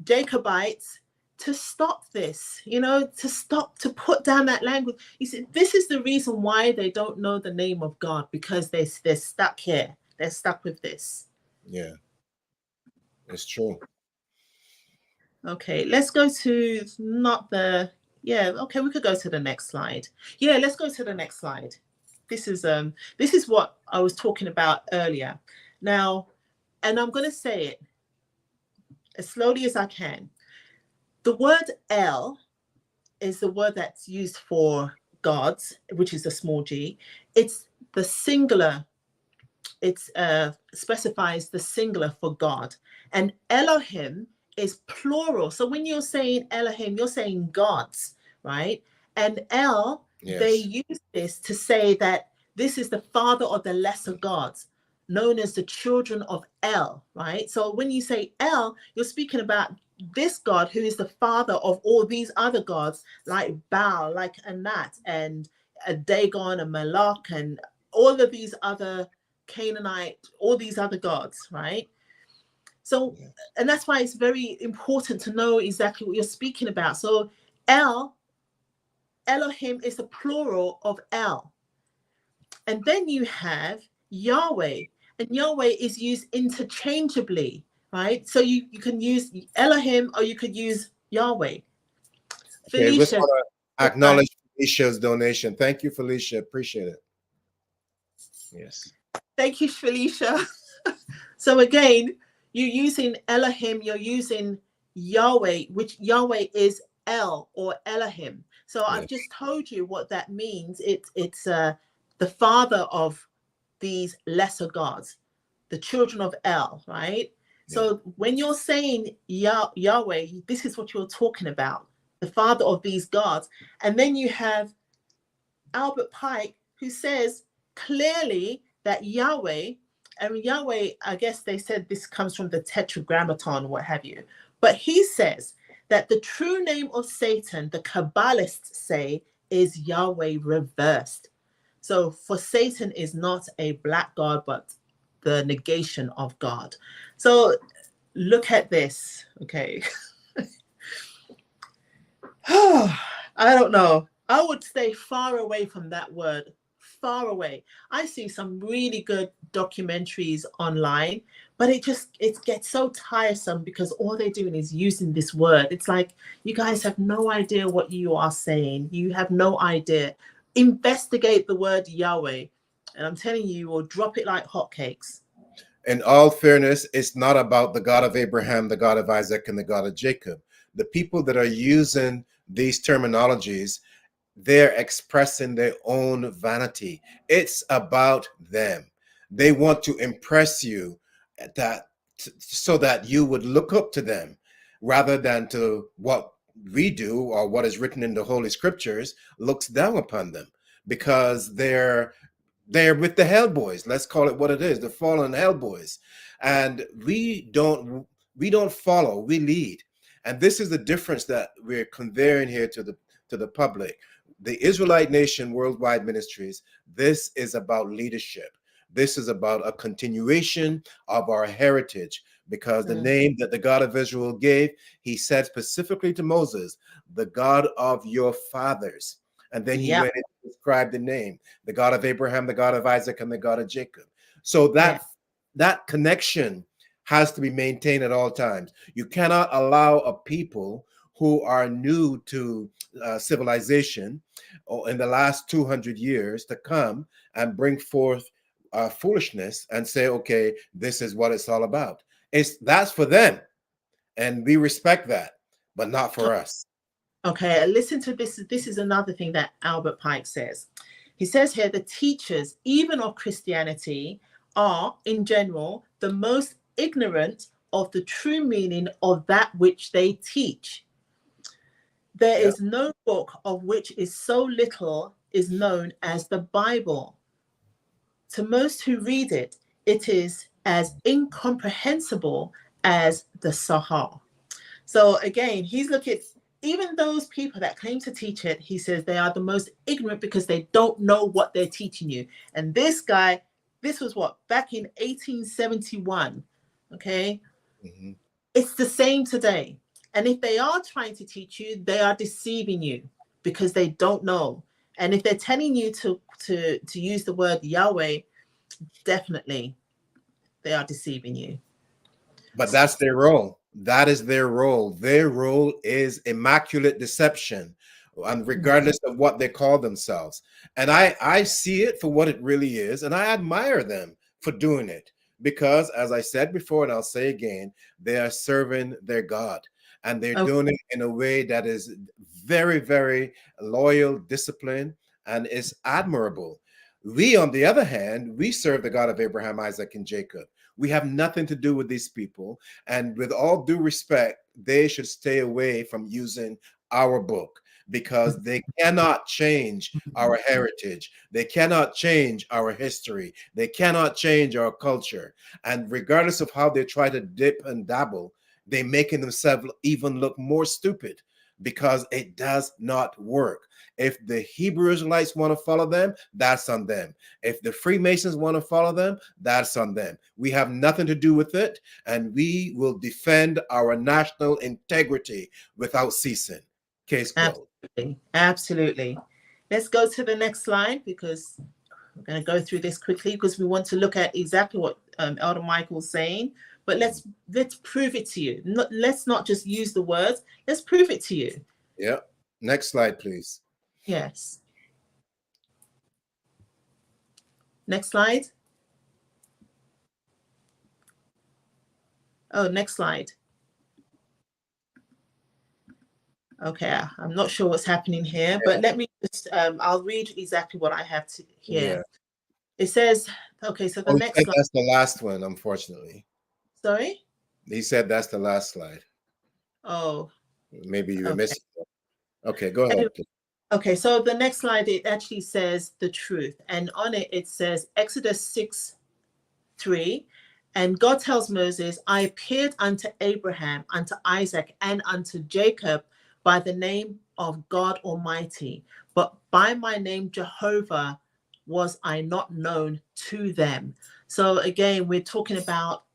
Jacobites, to stop this, to put down that language. You see, this is the reason why they don't know the name of God, because they're stuck here. They're stuck with this. Yeah, it's true. Okay, let's go to we could go to the next slide. Yeah, let's go to the next slide. This is what I was talking about earlier. Now, and I'm going to say it as slowly as I can. The word El is the word that's used for gods, which is a small g. It's the singular. It specifies the singular for God. And Elohim is plural. So when you're saying Elohim, you're saying gods, right? And El, they Yes. use this to say that this is the father of the lesser gods, known as the children of El, right? So when you say El, you're speaking about this God who is the father of all these other gods, like Baal, like Anat, and Dagon, and Moloch, and all of these other Canaanite, all these other gods, right? So, and that's why it's very important to know exactly what you're speaking about. So Elohim is the plural of El. And then you have Yahweh, and Yahweh is used interchangeably, right? So you can use Elohim or you could use Yahweh. Okay, we just Felicia. want to acknowledge Felicia's donation. Thank you, Felicia. Appreciate it. Yes. Thank you, Felicia. So again, you're using Elohim, you're using Yahweh, which Yahweh is El or Elohim. So I've just told you what that means. It's the father of these lesser gods, the children of El, right? So when you're saying Yahweh, this is what you're talking about, the father of these gods. And then you have Albert Pike, who says clearly that Yahweh, and Yahweh, I guess they said this comes from the Tetragrammaton, what have you. But he says that the true name of Satan, the Kabbalists say, is Yahweh reversed. So for Satan is not a black God, but the negation of God. So look at this, okay? I don't know. I would stay far away from that word, far away. I see some really good documentaries online, but it gets so tiresome because all they're doing is using this word. It's like, you guys have no idea what you are saying. You have no idea. Investigate the word Yahweh, and I'm telling you, you will drop it like hotcakes. In all fairness, it's not about the God of Abraham, the God of Isaac, and the God of Jacob. The people that are using these terminologies, they're expressing their own vanity. It's about them. They want to impress you so that you would look up to them rather than to what we do or what is written in the Holy Scriptures looks down upon them, because they're with the Hellboys. Let's call it what it is, the fallen Hellboys. And we don't follow, we lead. And this is the difference that we're conveying here to the public. The Israelite Nation Worldwide Ministries, this is about leadership. This is about a continuation of our heritage, because the name that the God of Israel gave, he said specifically to Moses, the God of your fathers. And then he Yep. went and described the name, the God of Abraham, the God of Isaac, and the God of Jacob. So Yeah. that connection has to be maintained at all times. You cannot allow a people who are new to civilization or in the last 200 years to come and bring forth foolishness and say, okay, this is what it's all about. That's for them, and we respect that, but not for us. Okay, listen to this. This is another thing that Albert Pike says. He says here the teachers, even of Christianity, are in general the most ignorant of the true meaning of that which they teach. There Yeah. is no book of which is so little is known as the Bible. To most who read it, it is as incomprehensible as the Sahara. So again, he's looking, even those people that claim to teach it, he says they are the most ignorant because they don't know what they're teaching you. And this guy, this was what, back in 1871, okay? Mm-hmm. It's the same today. And if they are trying to teach you, they are deceiving you because they don't know. And if they're telling you to use the word Yahweh, definitely they are deceiving you. But that's their role. That is their role. Their role is immaculate deception, and regardless of what they call themselves. And I see it for what it really is, and I admire them for doing it because, as I said before, and I'll say again, they are serving their God, and they're Okay. doing it in a way that is very, very loyal, disciplined, and is admirable. We, on the other hand, we serve the God of Abraham, Isaac, and Jacob. We have nothing to do with these people. And with all due respect, they should stay away from using our book because they cannot change our heritage. They cannot change our history. They cannot change our culture. And regardless of how they try to dip and dabble, they're making themselves even look more stupid because it does not work. If the Hebrew Israelites want to follow them, that's on them. If the Freemasons want to follow them, that's on them. We have nothing to do with it, and we will defend our national integrity without ceasing. Case closed. Absolutely. Absolutely. Let's go to the next slide because we're going to go through this quickly because we want to look at exactly what Elder Michael's saying. But let's prove it to you. Let's not just use the words. Let's prove it to you. Yeah. Next slide, please. Yes. Next slide. Oh, next slide. Okay, I'm not sure what's happening here, but let me just, I'll read exactly what I have to here. Yeah. It says, okay, so the next slide. That's the last one, unfortunately. Sorry? He said that's the last slide. Oh, Maybe you were okay. missing it. Okay, go ahead, please. Okay, so the next slide, it actually says the truth. And on it, it says Exodus 6:3. And God tells Moses, I appeared unto Abraham, unto Isaac, and unto Jacob by the name of God Almighty. But by my name, Jehovah, was I not known to them. So again, we're talking about,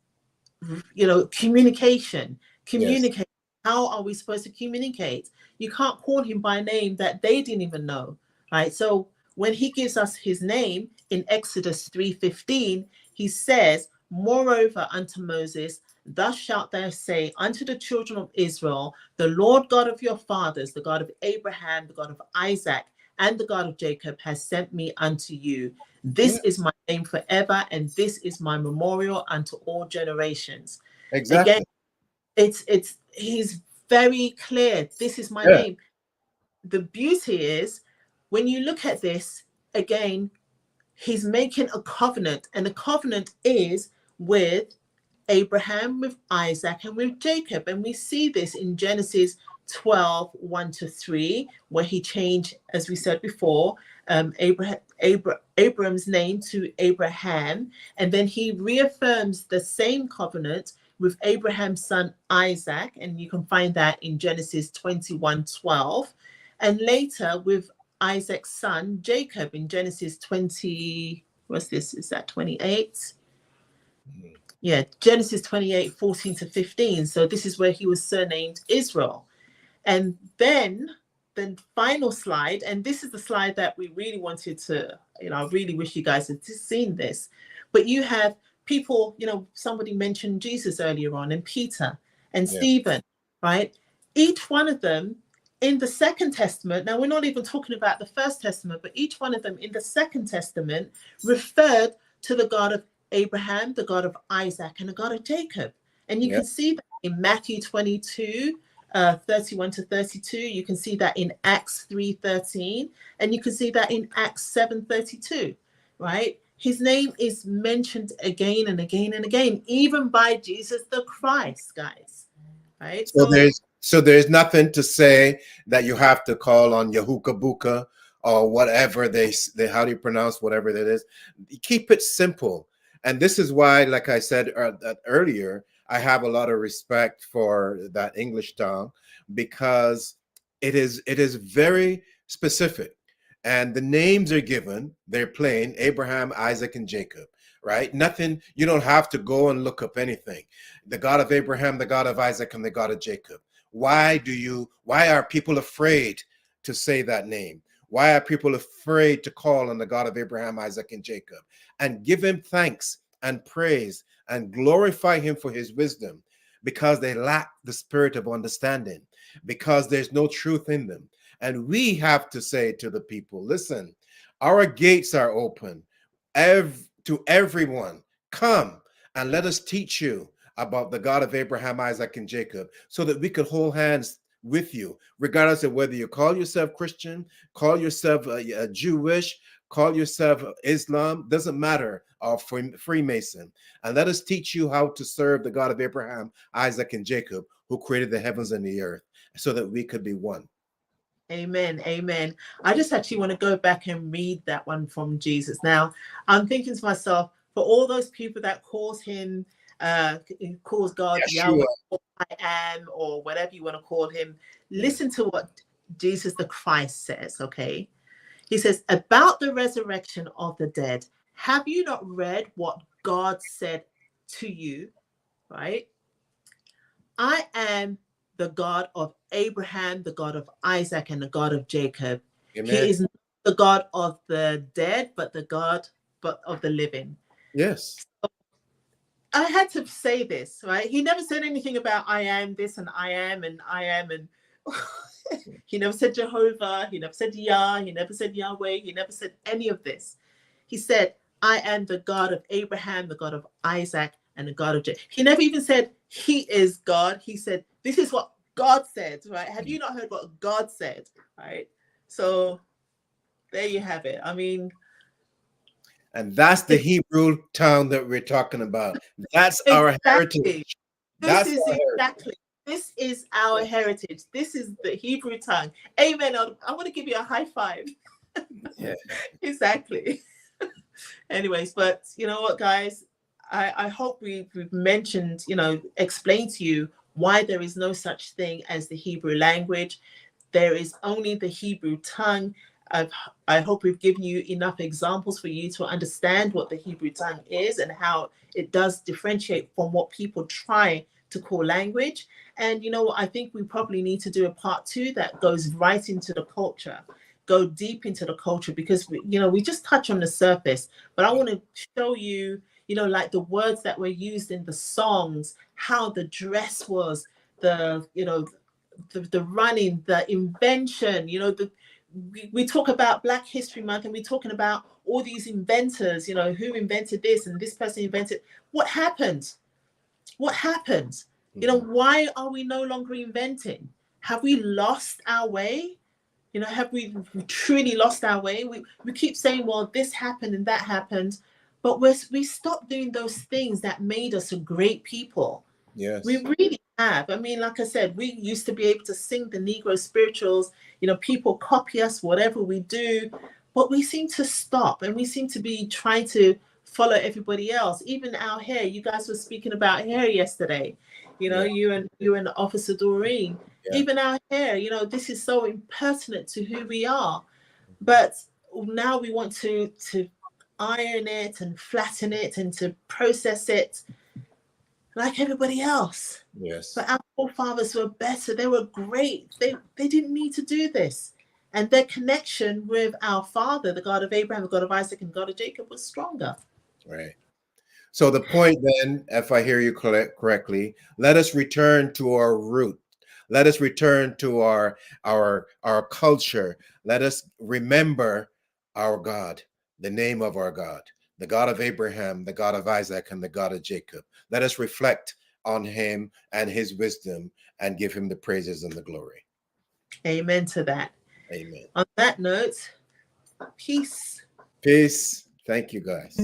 communication. Yes. How are we supposed to communicate? You can't call him by name that they didn't even know, right? So when he gives us his name in Exodus 3:15, he says, moreover unto Moses, thus shalt thou say unto the children of Israel, the Lord God of your fathers, the God of Abraham, the God of Isaac, and the God of Jacob has sent me unto you. This is my name forever, and this is my memorial unto all generations. Exactly. Again, he's very clear. This is my name. The beauty is when you look at this again, he's making a covenant, and the covenant is with Abraham, with Isaac, and with Jacob. And we see this in Genesis 12:1-3, where he changed, as we said before, Abram's name to Abraham, and then he reaffirms the same covenant with Abraham's son Isaac, and you can find that in Genesis 21:12, and later with Isaac's son Jacob in Genesis 20. What's this? Is that 28? Genesis 28:14-15. So this is where he was surnamed Israel. And then the final slide, and this is the slide that we really wanted to, I really wish you guys had seen this, but you have people, somebody mentioned Jesus earlier on, and Peter and Yeah. Stephen, right? Each one of them in the Second Testament, now we're not even talking about the First Testament, but each one of them in the Second Testament referred to the God of Abraham, the God of Isaac, and the God of Jacob. And you Yeah. can see that in Matthew 22, 31-32. You can see that in Acts 3:13, and you can see that in Acts 7:32, right? His name is mentioned again and again and again, even by Jesus the Christ, guys, right? So there's nothing to say that you have to call on Yahuka Buka or whatever they how do you pronounce whatever that is. Keep it simple. And this is why, like I said earlier, I have a lot of respect for that English tongue, because it is very specific. And the names are given, they're plain: Abraham, Isaac, and Jacob, right? Nothing, you don't have to go and look up anything. The God of Abraham, the God of Isaac, and the God of Jacob. Why are people afraid to say that name? Why are people afraid to call on the God of Abraham, Isaac, and Jacob and give him thanks and praise and glorify him for his wisdom? Because they lack the spirit of understanding, because there's no truth in them. And we have to say to the people, listen, our gates are open to everyone. Come and let us teach you about the God of Abraham, Isaac, and Jacob, so that we could hold hands with you, regardless of whether you call yourself Christian, call yourself Jewish, call yourself Islam, doesn't matter, or Freemason. And let us teach you how to serve the God of Abraham, Isaac, and Jacob, who created the heavens and the earth, so that we could be one. Amen. Amen. I just actually want to go back and read that one from Jesus. Now, I'm thinking to myself, for all those people that calls him, calls God Yahweh, or I am, or whatever you want to call him, listen to what Jesus the Christ says, okay? He says, about the resurrection of the dead, have you not read what God said to you, right? I am the God of Abraham, the God of Isaac, and the God of Jacob. Amen. He is not the God of the dead, but the God of the living. Yes. I had to say this, right? He never said anything about I am this and I am and I am, and he never said Jehovah, he never said Yah, he never said Yahweh, he never said any of this. He said, I am the God of Abraham, the God of Isaac, and the God of Jacob. He never even said he is God. He said, this is what God said, right? Have you not heard what God said, right? So there you have it. I mean, and that's the Hebrew tongue that we're talking about. That's our heritage. This is our heritage. This is the Hebrew tongue. Amen. I want to give you a high five. Yeah. Exactly. Anyways, but you know what, guys? I hope we've mentioned, explained to you why there is no such thing as the Hebrew language. There is only the Hebrew tongue. I hope we've given you enough examples for you to understand what the Hebrew tongue is and how it does differentiate from what people try to call language. And you know what? I think we probably need to do a part 2 that goes right into the culture, go deep into the culture, because we just touch on the surface. But I want to show you, like the words that were used in the songs, how the dress was, the running, the invention, we talk about Black History Month and we're talking about all these inventors, who invented this and this person invented. What happened? Why are we no longer inventing? Have we lost our way? Have we truly lost our way? We keep saying, well, this happened and that happened, but we stopped doing those things that made us a great people. Yes. We really have. I mean, like I said, we used to be able to sing the Negro spirituals. People copy us, whatever we do, but we seem to stop and we seem to be trying to follow everybody else. Even our hair. You guys were speaking about hair yesterday. You and Officer Doreen. Yeah. Even our hair. This is so impertinent to who we are. But now we want to iron it and flatten it and to process it. like everybody else. Yes. But our forefathers were better. They were great. They didn't need to do this. And their connection with our Father, the God of Abraham, the God of Isaac, and God of Jacob, was stronger. Right. So the point then, if I hear you correctly, let us return to our root. Let us return to our culture. Let us remember our God, the name of our God, the God of Abraham, the God of Isaac, and the God of Jacob. Let us reflect on him and his wisdom and give him the praises and the glory. Amen to that. Amen. On that note, peace. Peace. Thank you, guys.